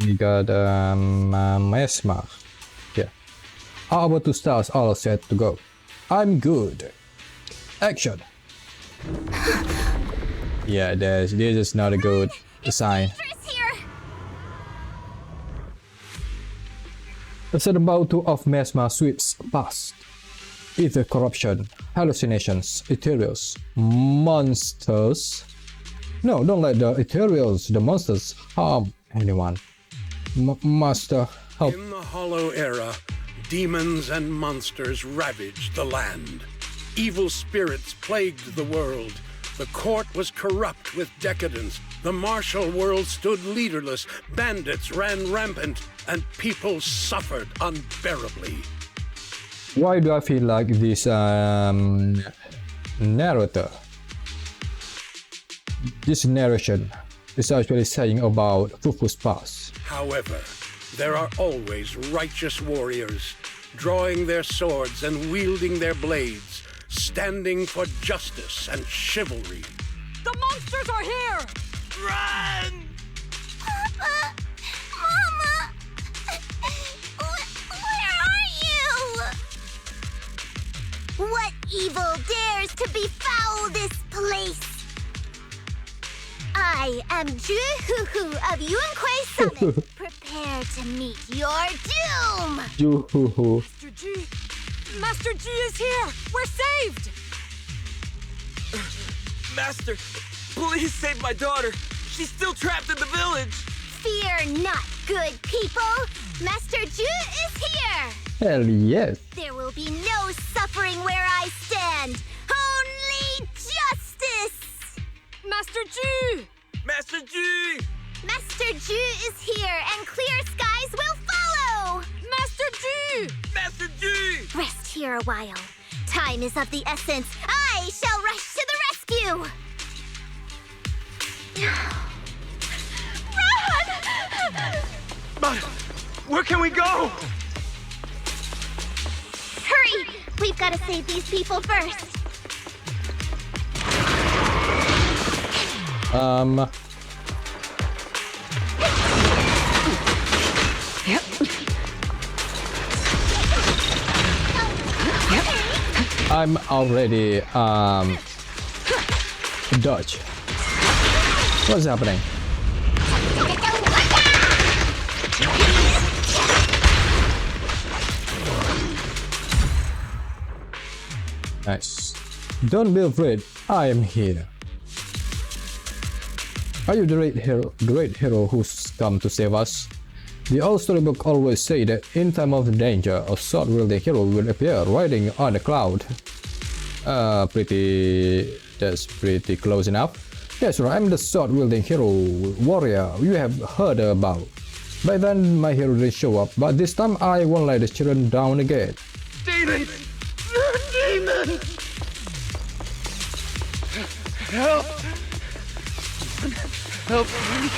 We got Mesma. Yeah. How about 2 stars all set to go? I'm good. Action. Yeah, this is not a good sign. A certain bout of Mesma sweeps past. Either corruption, hallucinations, ethereals, monsters. No, don't let the ethereals, the monsters, harm anyone. Master, help. In the Hollow Era, demons and monsters ravaged the land. Evil spirits plagued the world. The court was corrupt with decadence. The martial world stood leaderless. Bandits ran rampant, and people suffered unbearably. Why do I feel like this narrator, this narration is actually saying about Fufu's past? However, there are always righteous warriors, drawing their swords and wielding their blades, standing for justice and chivalry. The monsters are here! Run! Papa! Mama! Where are you? What evil dares to befoul this place? I am Ju-Hu-Hu of Yunquei Summit. Prepare to meet your doom! Ju-Hu-Hu. Master G! Master G is here! We're saved! Master, please save my daughter. She's still trapped in the village. Fear not, good people! Master Ju is here! Hell yes. There will be no suffering where I stand! Only justice! Master G! Master G! Master Ju is here, and clear skies will follow! Master G! Master G! Rest here a while. Time is of the essence. I shall rush to the rescue! Run! But where can we go? Hurry! We've got to save these people first. I'm already dodge. What's happening? Nice. Don't be afraid. I am here. Are you the great hero who's come to save us? The old storybook always say that in time of danger, a sword-wielding hero will appear riding on a cloud. That's pretty close enough. Yes, right, I'm the sword-wielding hero warrior you have heard about. By then, my hero didn't show up, but this time I won't let the children down again. Demons! Demons! Help! Help me!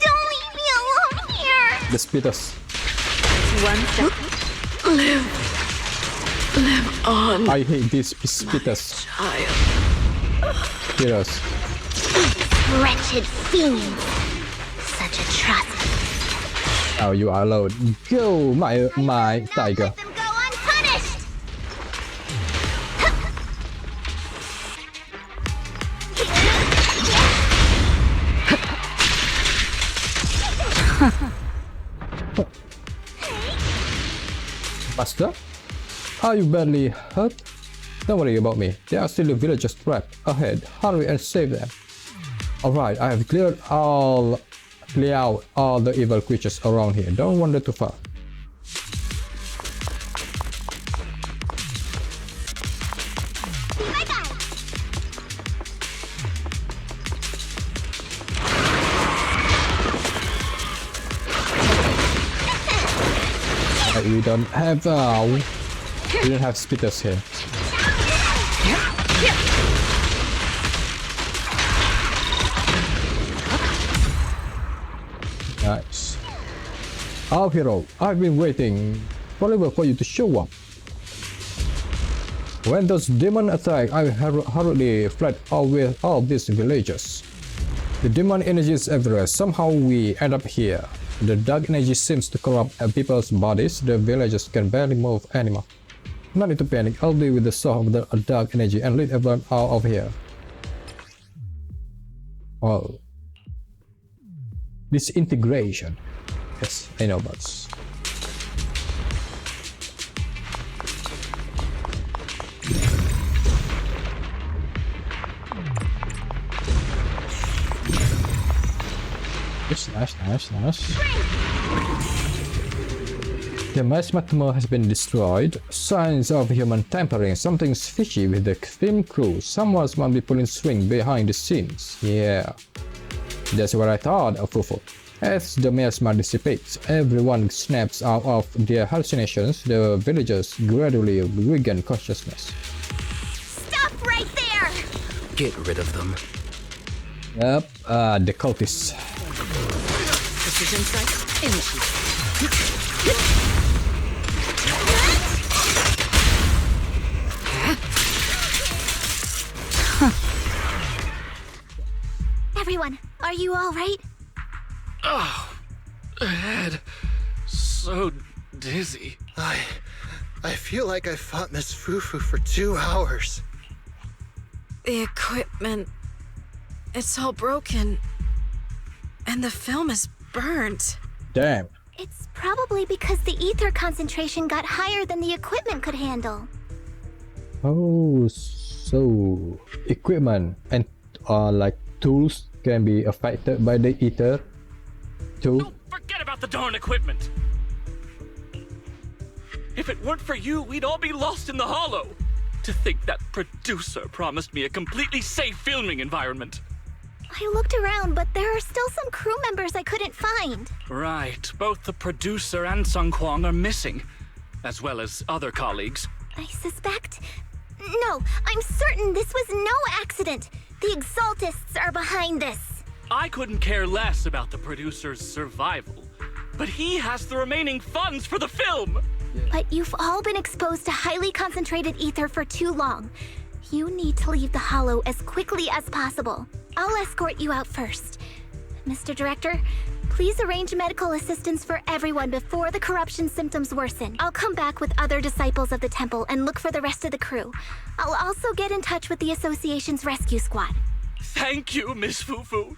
Don't leave me alone here! The spitters. 1 second. Live on. I hate these spitters. Child. Spitters. Wretched fiends! Such atrocity. Now you are alone. Go, my tiger. Let them go unpunished! Master? Are you badly hurt? Don't worry about me. There are still the villagers trapped ahead. Hurry and save them. Alright, I have cleared out all the evil creatures around here. Don't wander too far. We don't have spitters here. Nice. Our hero, I've been waiting forever for you to show up. When those demons attacked, I hurriedly fled with all these villagers. The demon energy is everywhere. Somehow we end up here. The dark energy seems to corrupt people's bodies. The villagers can barely move anymore. No need to panic. I'll deal with the source of the dark energy and lead everyone out of here. Oh. Disintegration. Yes, I know about this. Nice. The mass matmo has been destroyed. Signs of human tampering. Something's fishy with the film crew. Someone must be pulling string behind the scenes. Yeah. That's what I thought of Fufu. As the miasma dissipates, everyone snaps out of their hallucinations. The villagers gradually regain consciousness. Stop right there! Get rid of them. Yep, the cultists. Precision strike. Initiate. Everyone, are you all right? Oh, head. So dizzy. I feel like I fought Miss Fufu for 2 hours. The equipment... it's all broken. And the film is burnt. Damn. It's probably because the ether concentration got higher than the equipment could handle. Oh, so equipment and like tools can be affected by the ether too. Don't forget about the darn equipment. If it weren't for you, we'd all be lost in the hollow. To think that producer promised me a completely safe filming environment. I looked around, but there are still some crew members I couldn't find. Right, both the producer and Sung Kwang are missing, as well as other colleagues. I suspect... No, I'm certain this was no accident. The Exaltists are behind this. I couldn't care less about the producer's survival, but he has the remaining funds for the film! But you've all been exposed to highly concentrated ether for too long. You need to leave the Hollow as quickly as possible. I'll escort you out first. Mr. Director, please arrange medical assistance for everyone before the corruption symptoms worsen. I'll come back with other disciples of the temple and look for the rest of the crew. I'll also get in touch with the association's rescue squad. Thank you, Miss Fufu.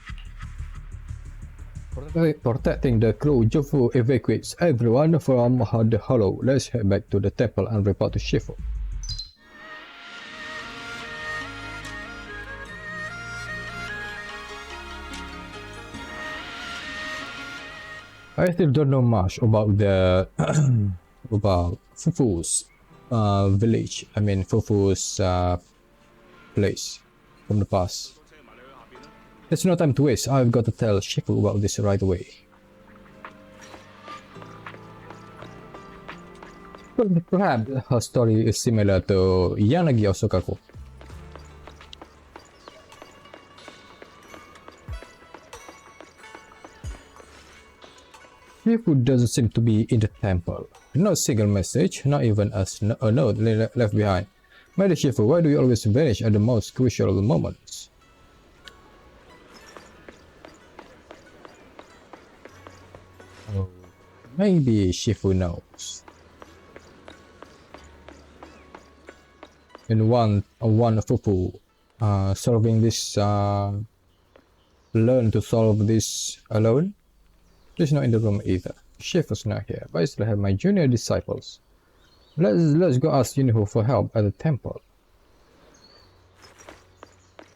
Protecting the crew, Jufu evacuates everyone from the Hollow. Let's head back to the temple and report to Shifu. I still don't know much about the about Fufu's village. I mean Fufu's place from the past. There's no time to waste. I've got to tell Shifu about this right away. But perhaps her story is similar to Yanagi Osakaku. Shifu doesn't seem to be in the temple. Not a single message, not even a note left behind. My dear Shifu, why do you always vanish at the most crucial moments? Oh, maybe Shifu knows. And one Fufu solving this, learn to solve this alone. She's not in the room either. Shifu's not here, but I still have my junior disciples. Let's go ask Yunho for help at the temple.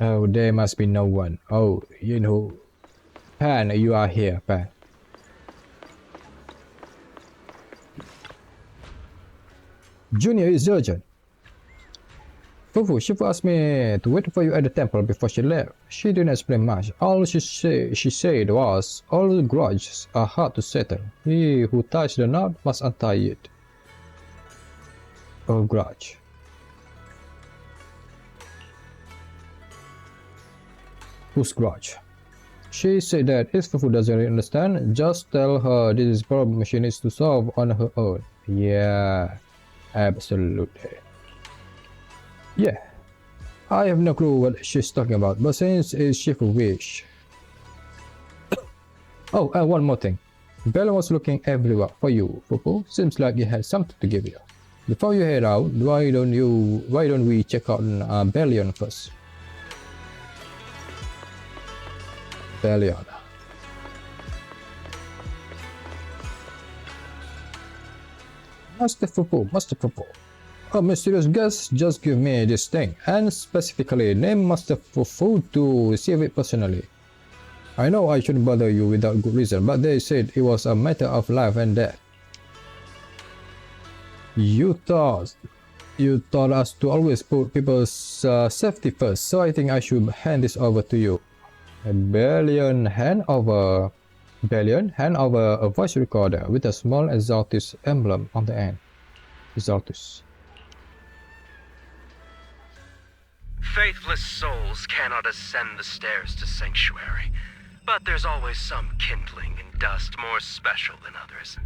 Oh, there must be no one. Oh, Yunho. Pan, you are here, Pan. Junior is urgent. Fufu, Shifu asked me to wait for you at the temple before she left. She didn't explain much. All she said was, all grudges are hard to settle. He who ties the knot must untie it. Oh, grudge. Whose grudge? She said that if Fufu doesn't really understand, just tell her this is a problem she needs to solve on her own. Yeah, absolutely. Yeah, I have no clue what she's talking about, but since it's Shifu wish. Oh, and one more thing. Bella was looking everywhere for you, Fufu. Seems like he had something to give you. Before you head out, why don't we check out Bellion first? Bellion. Master Fufu. A mysterious guest just give me this thing, and specifically name Master Fufu to receive it personally. I know I shouldn't bother you without good reason, but they said it was a matter of life and death. You thought us to always put people's safety first, so I think I should hand this over to you. Bellion hand over a voice recorder with a small Exaltus emblem on the end. Exaltus. Faithless souls cannot ascend the stairs to sanctuary, but there's always some kindling in dust more special than others.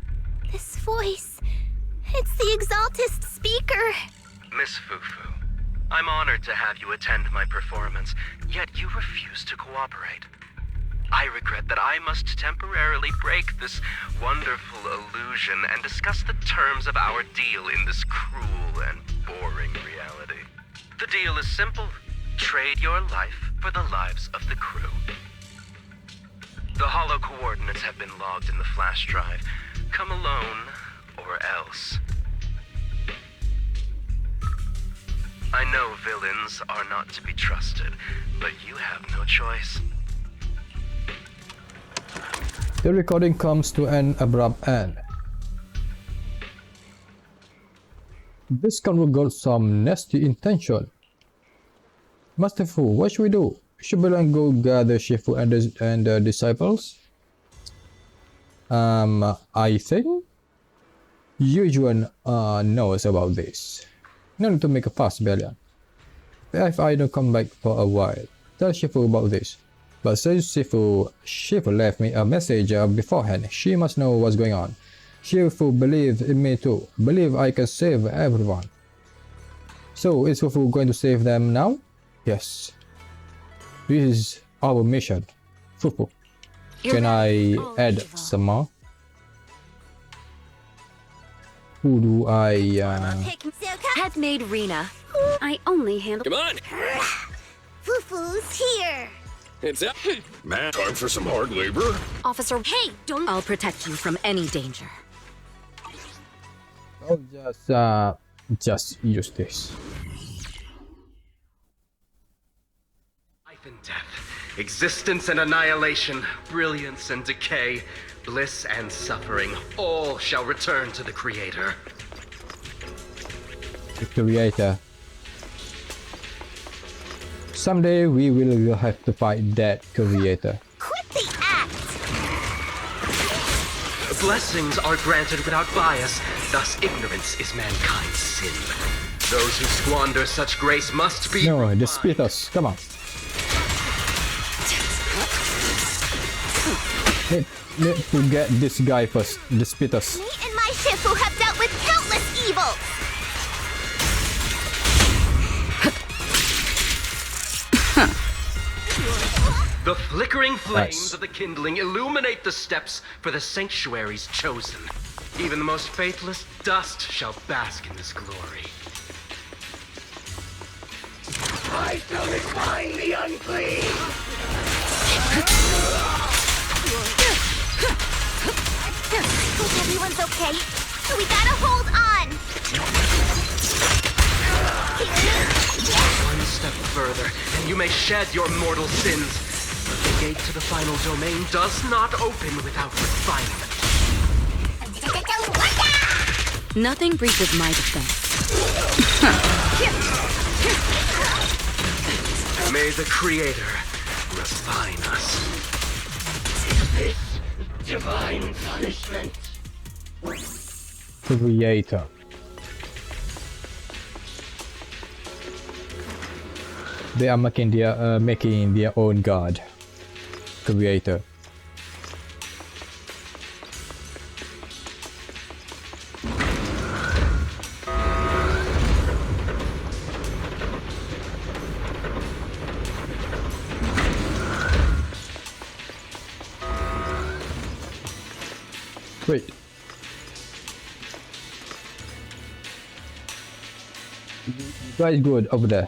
This voice, it's the Exaltist speaker. Miss Fufu, I'm honored to have you attend my performance, yet you refuse to cooperate. I regret that I must temporarily break this wonderful illusion and discuss the terms of our deal in this cruel and boring reality. The deal is simple. Trade your life for the lives of the crew. The hollow coordinates have been logged in the flash drive. Come alone, or else. I know villains are not to be trusted, but you have no choice. The recording comes to an abrupt end. This convo got some nasty intention. Master Fu, what should we do? Should we go gather Shifu and the disciples? I think Yujuan knows about this. No need to make a fuss, Bellion. If I don't come back for a while, tell Shifu about this. But since Shifu left me a message beforehand, she must know what's going on. Shifu believes in me too. Believe I can save everyone. So is Fufu going to save them now? Yes. This is our mission. Fufu. Can I add some more? Who do I Had made Rena. I only handle. Come on! Fufu's here. It's up. Man, time for some hard labor. Officer, hey, don't. I'll protect you from any danger. Oh, just use this. Life and death, existence and annihilation, brilliance and decay, bliss and suffering, all shall return to the Creator. The Creator. Someday we will have to fight that Creator. Quit the act! Blessings are granted without bias, thus ignorance is mankind's sin. Those who squander such grace must be... No, dispute us. Come on. Need to get this guy first. Dispute us. Me and my Shifu have dealt with countless evils! The flickering flames of the kindling illuminate the steps for the sanctuaries chosen. Even the most faithless dust shall bask in this glory. I shall refine the unclean! Hope everyone's okay. We gotta hold on! One step further, and you may shed your mortal sins. But the gate to the final domain does not open without refinement. Nothing breaches my defense. May the Creator refine us. This divine punishment. Creator. They are making their own god. Creator. Wait. You guys good over there?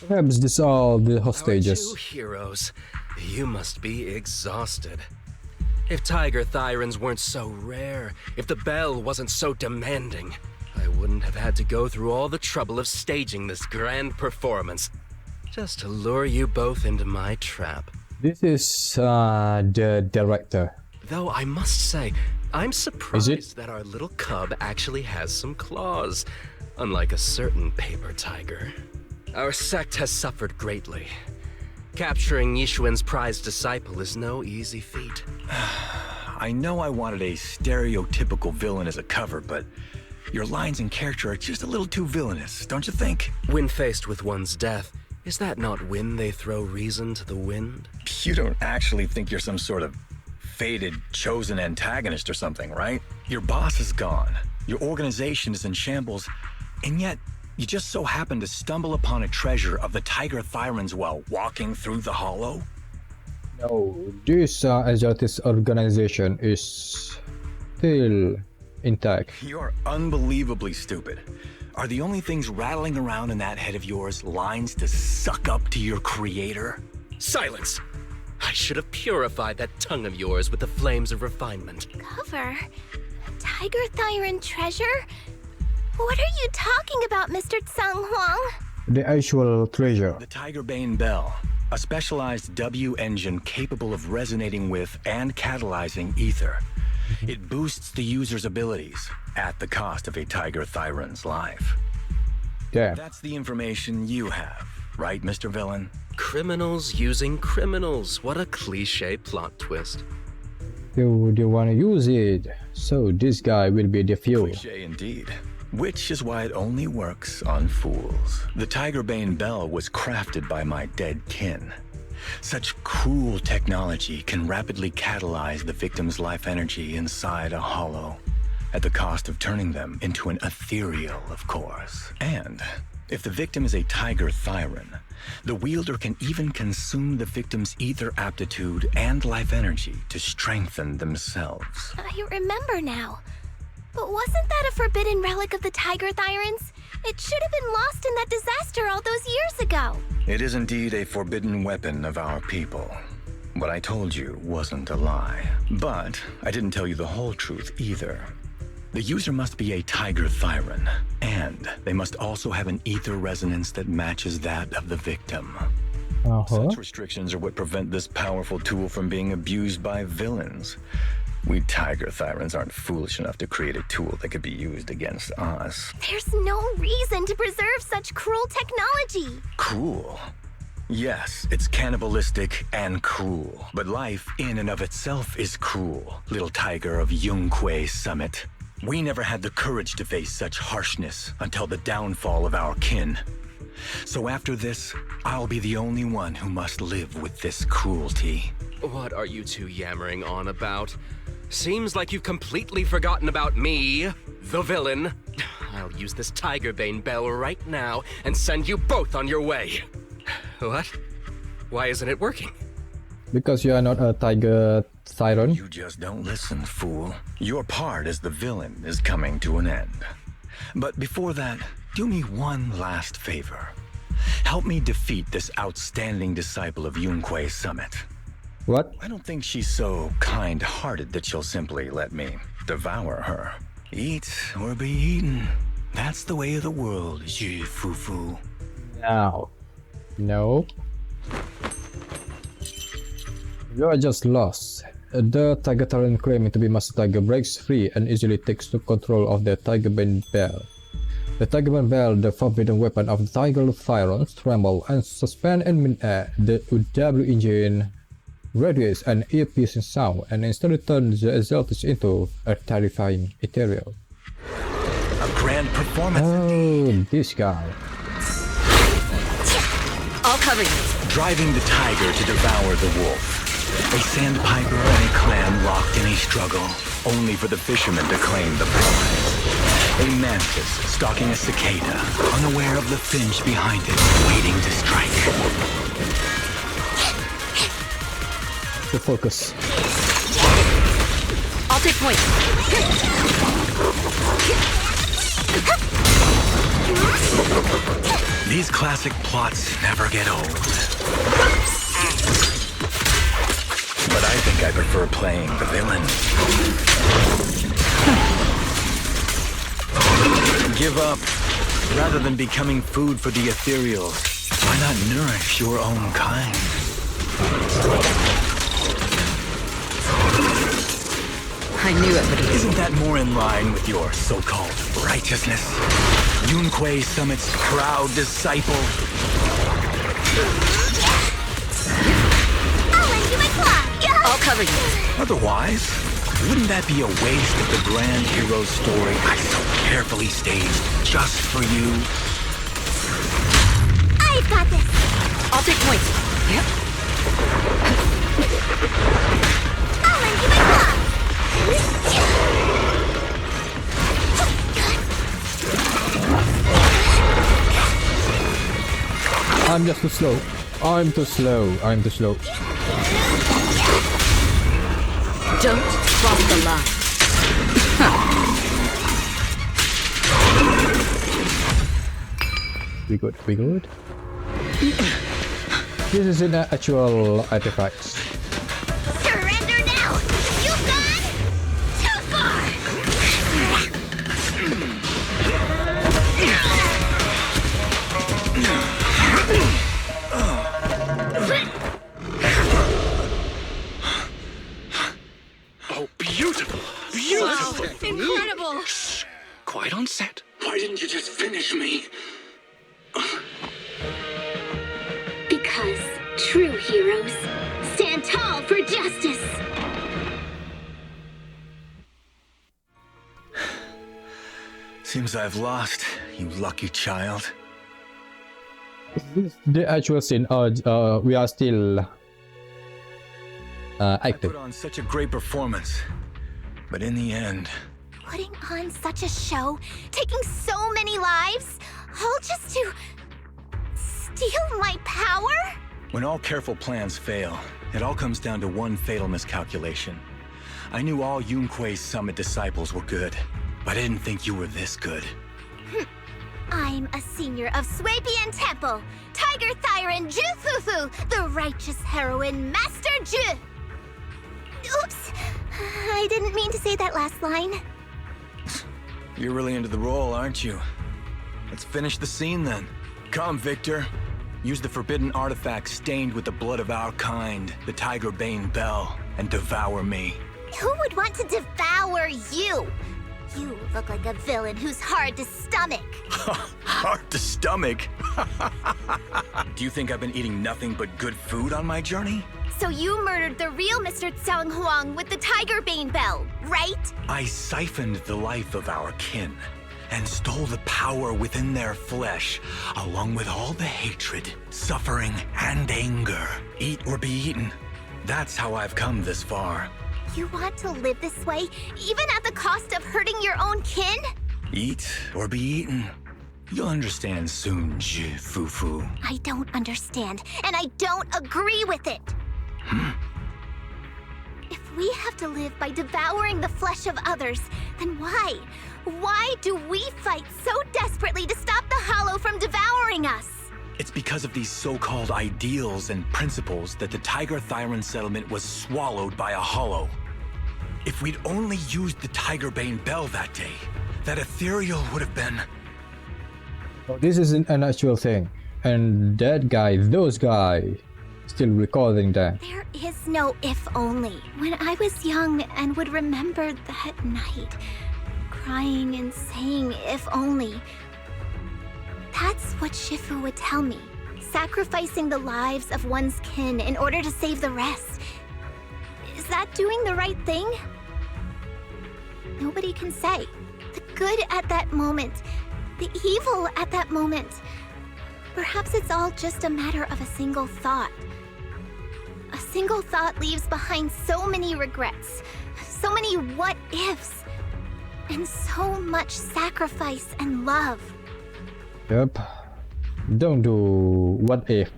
Perhaps this all the hostages. Our two heroes, you must be exhausted. If Tiger Thyrans weren't so rare, if the bell wasn't so demanding, I wouldn't have had to go through all the trouble of staging this grand performance, just to lure you both into my trap. This is the director. Though I must say, I'm surprised that our little cub actually has some claws, unlike a certain paper tiger. Our sect has suffered greatly. Capturing Yishuan's prized disciple is no easy feat. I know I wanted a stereotypical villain as a cover, but your lines and character are just a little too villainous, don't you think? When faced with one's death, is that not when they throw reason to the wind? You don't actually think you're some sort of fated, chosen antagonist or something, right? Your boss is gone, your organization is in shambles, and yet you just so happen to stumble upon a treasure of the Tiger Thyrans while walking through the hollow? No, this Asiatic organization is still intact. You're unbelievably stupid. Are the only things rattling around in that head of yours lines to suck up to your creator? Silence! I should have purified that tongue of yours with the flames of refinement. Cover? Tiger Thyran treasure? What are you talking about, Mr. Tsang Huang? The actual treasure. The Tiger Bane Bell, a specialized W engine capable of resonating with and catalyzing ether. It boosts the user's abilities at the cost of a Tiger Thyran's life. Damn. That's the information you have, right, Mr. Villain? Criminals using criminals. What a cliche plot twist. You want to use it, so this guy will be the fuel. Cliche indeed. Which is why it only works on fools. The Tigerbane Bell was crafted by my dead kin. Such cruel technology can rapidly catalyze the victim's life energy inside a hollow, at the cost of turning them into an ethereal, of course. And if the victim is a Tiger Thyron, the wielder can even consume the victim's ether aptitude and life energy to strengthen themselves. I remember now. But wasn't that a forbidden relic of the Tiger Thyrans? It should have been lost in that disaster all those years ago. It is indeed a forbidden weapon of our people. What I told you wasn't a lie. But I didn't tell you the whole truth either. The user must be a Tiger Thyron, and they must also have an ether resonance that matches that of the victim. Such restrictions are what prevent this powerful tool from being abused by villains. We Tiger Thyrans aren't foolish enough to create a tool that could be used against us. There's no reason to preserve such cruel technology. Cruel? Yes, it's cannibalistic and cruel. But life in and of itself is cruel, little tiger of Yunque Summit. We never had the courage to face such harshness until the downfall of our kin. So after this, I'll be the only one who must live with this cruelty. What are you two yammering on about? Seems like you've completely forgotten about me, the villain. I'll use this Tigerbane Bell right now and send you both on your way. What? Why isn't it working? Because you are not a Tiger Thyron. You just don't listen, fool. Your part as the villain is coming to an end. But before that, do me one last favor. Help me defeat this outstanding disciple of Yunque Summit. What? I don't think she's so kind-hearted that she'll simply let me devour her. Eat or be eaten. That's the way of the world, Fufu. Now. No. You are just lost. The Tiger Tyrant claiming to be Master Tiger breaks free and easily takes control of the Tigerbane Bell. The Tigerbane Bell, the forbidden weapon of the Tiger Thyrons, tremble and suspend in mid-air. The UW engine radiates an ear-piercing sound and instantly turns the exalted into a terrifying ethereal. A grand performance. Oh, this guy. I'll cover you. Driving the tiger to devour the wolf. A sandpiper and a clam locked in a struggle, only for the fisherman to claim the prize. A mantis stalking a cicada, unaware of the finch behind it, waiting to strike. To focus. I'll take point. These classic plots never get old. But I think I prefer playing the villain. Give up. Rather than becoming food for the ethereals, why not nourish your own kind? I knew it would be. Isn't that more in line with your so-called righteousness? Yunque Summit's proud disciple. I'll lend you my claw. I'll cover you. Otherwise, wouldn't that be a waste of the grand hero story I so carefully staged just for you? I've got this. I'll take point. Yep. I'll lend you my claw. I'm just too slow. I'm too slow. I'm too slow. Don't cross the line. We good. We good. This is an actual artifact. Surrender now. You've gone too far. Oh, beautiful. Beautiful. Wow, incredible. Shh. Quiet on set. Why didn't you just finish me? Because true heroes. Stand tall for justice. Seems I've lost, you lucky child. Is this the actual scene, or we are still I acting? put on such a great performance, but in the end, Putting on such a show, taking so many lives, all just to steal my power? when all careful plans fail, it all comes down to one fatal miscalculation. I knew all Yunque's summit disciples were good, but I didn't think you were this good. I'm a senior of Swabian Temple, Tiger Thyran Ju Fufu, the righteous heroine, Master Ju. Oops, I didn't mean to say that last line. You're really into the role, aren't you? Let's finish the scene then. Come, Victor. Use the forbidden artifact stained with the blood of our kind, the Tiger Bane Bell, and devour me. Who would want to devour you? You look like a villain who's hard to stomach. Hard to stomach? Do you think I've been eating nothing but good food on my journey? So you murdered the real Mr. Tsang Huang with the Tiger Bane Bell, right? I siphoned the life of our kin and stole the power within their flesh, along with all the hatred, suffering, and anger. Eat or be eaten. That's how I've come this far. You want to live this way, even at the cost of hurting your own kin? Eat or be eaten. You'll understand soon, Fufu. I don't understand, and I don't agree with it. If we have to live by devouring the flesh of others, then why? Why do we fight so desperately to stop the Hollow from devouring us? It's because of these so-called ideals and principles that the Tiger Thyran settlement was swallowed by a Hollow. If we'd only used the Tiger Bane Bell that day, that ethereal would have been... Oh, this isn't an actual thing. And that guy, those guys, still recording that. There is no if only. When I was young and would remember that night, crying and saying if only, that's what Shifu would tell me. Sacrificing the lives of one's kin in order to save the rest. Is that doing the right thing? Nobody can say. The good at that moment, the evil at that moment. Perhaps it's all just a matter of a single thought. A single thought leaves behind so many regrets, so many what ifs, and so much sacrifice and love. Yep. Don't do what if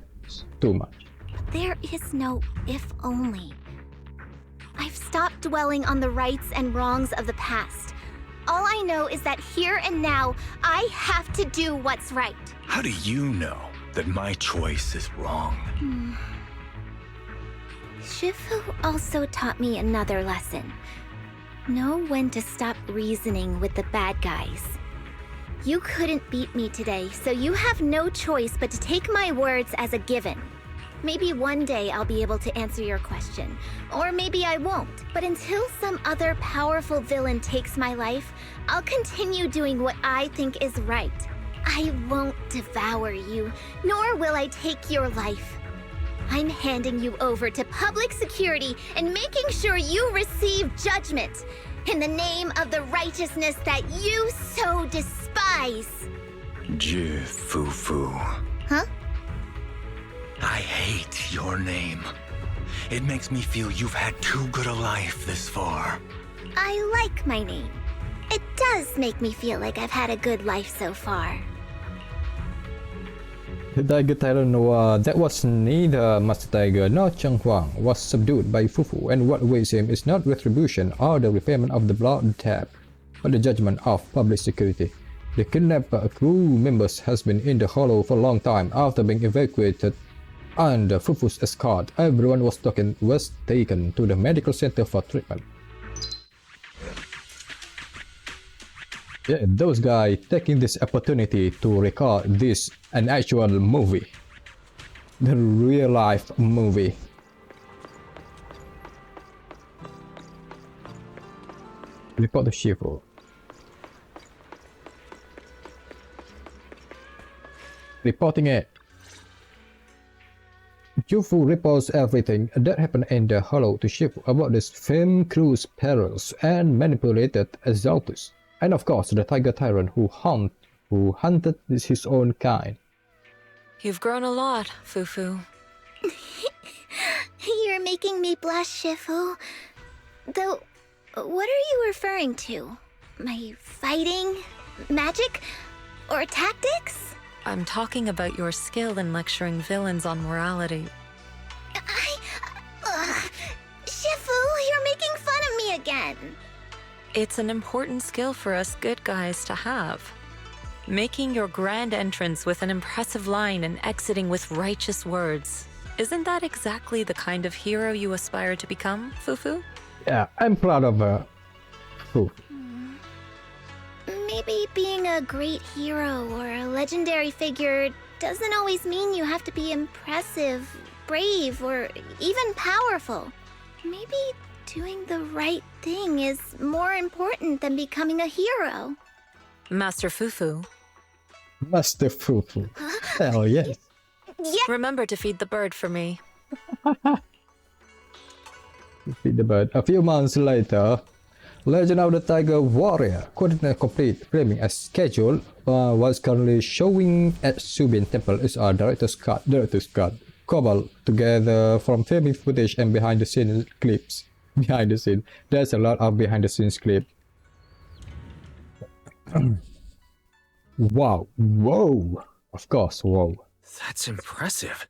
too much. But there is no if only. I've stopped dwelling on the rights and wrongs of the past. All I know is that here and now, I have to do what's right. How do you know that my choice is wrong? Shifu also taught me another lesson. Know when to stop reasoning with the bad guys. You couldn't beat me today, so you have no choice but to take my words as a given. Maybe one day I'll be able to answer your question, or maybe I won't. But until some other powerful villain takes my life, I'll continue doing what I think is right. I won't devour you, nor will I take your life. I'm handing you over to public security and making sure you receive judgment in the name of the righteousness that you so despise. Fufu. Huh? I hate your name. It makes me feel you've had too good a life this far. I like my name. It does make me feel like I've had a good life so far. The Tiger Tyrant that was neither Master Tiger nor Cheng Huang was subdued by Fufu, and what awaits him is not retribution or the repayment of the blood tap, but the judgment of public security. The kidnapped crew members has been in the Hollow for a long time after being evacuated, and Fufu's escort, everyone was taken to the medical center for treatment. Yeah, those guys taking this opportunity to record this an actual movie, the real life movie. Report to Shifu. Reporting it. Jufu reports everything that happened in the Hollow to Shifu about this famed crew's perils and manipulated Exaltus. And of course, the Tiger Tyrant who hunted his own kind. You've grown a lot, Fufu. You're making me blush, Shifu. Though, what are you referring to? My fighting? Magic? Or tactics? I'm talking about your skill in lecturing villains on morality. Shifu, you're making fun of me again. It's an important skill for us good guys to have. Making your grand entrance with an impressive line and exiting with righteous words. Isn't that exactly the kind of hero you aspire to become, Fufu? Yeah, I'm proud of Fufu. Maybe being a great hero or a legendary figure doesn't always mean you have to be impressive, brave, or even powerful. Maybe doing the right thing is more important than becoming a hero. Master Fufu. Master Fufu. Hell yes. Remember to feed the bird for me. Feed the bird. A few months later, Legend of the Tiger Warrior couldn't complete filming as scheduled, was currently showing at Subin Temple is our director's cut, cobbled together from filming footage and behind the scenes clips. Behind the scene. There's a lot of behind the scenes clip. Wow. Whoa. Of course, whoa. That's impressive.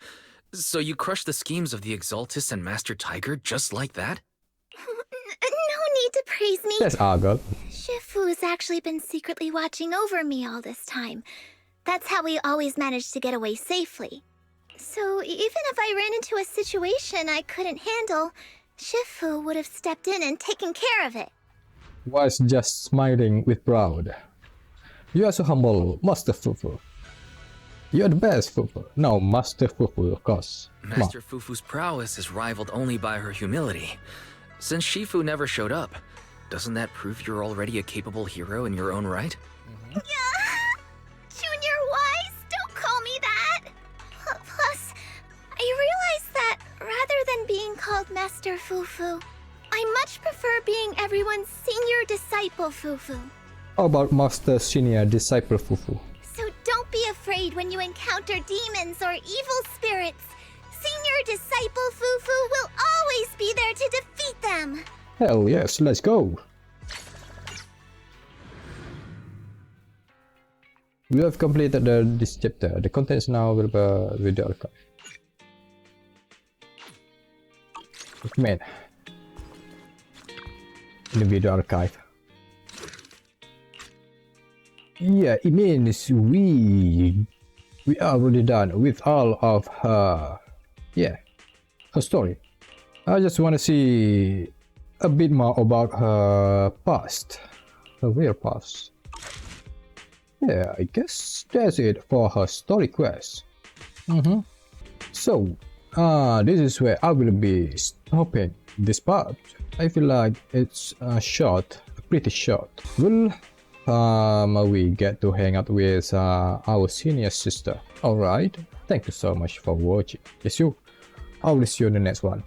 So you crushed the schemes of the Exaltus and Master Tiger just like that? No need to praise me. That's Argot. Shifu's actually been secretly watching over me all this time. That's how we always managed to get away safely. So even if I ran into a situation I couldn't handle, Shifu would have stepped in and taken care of it. Was just smiling with pride. You are so humble, Master Fufu. You're the best, Fufu. No, Master Fufu, of course. Master Fufu's prowess is rivaled only by her humility. Since Shifu never showed up, doesn't that prove you're already a capable hero in your own right? Junior Wise, don't call me that! Plus, I realized that rather than being called Master Fufu, I much prefer being everyone's senior disciple Fufu. How about Master Senior Disciple Fufu? So don't be afraid when you encounter demons or evil spirits. Senior Disciple Fufu will always be there to defeat them. Hell yes, let's go. We have completed this chapter. The contents now will be with the archive. Man. In the video archive. Yeah, it means we are already done with all of her, her story. I just want to see a bit more about her past, her real past. Yeah, I guess that's it for her story quest. So, this is where I will be stopping this part. I feel like it's short, pretty short. We get to hang out with our senior sister. Alright, thank you so much for watching. I will see you in the next one.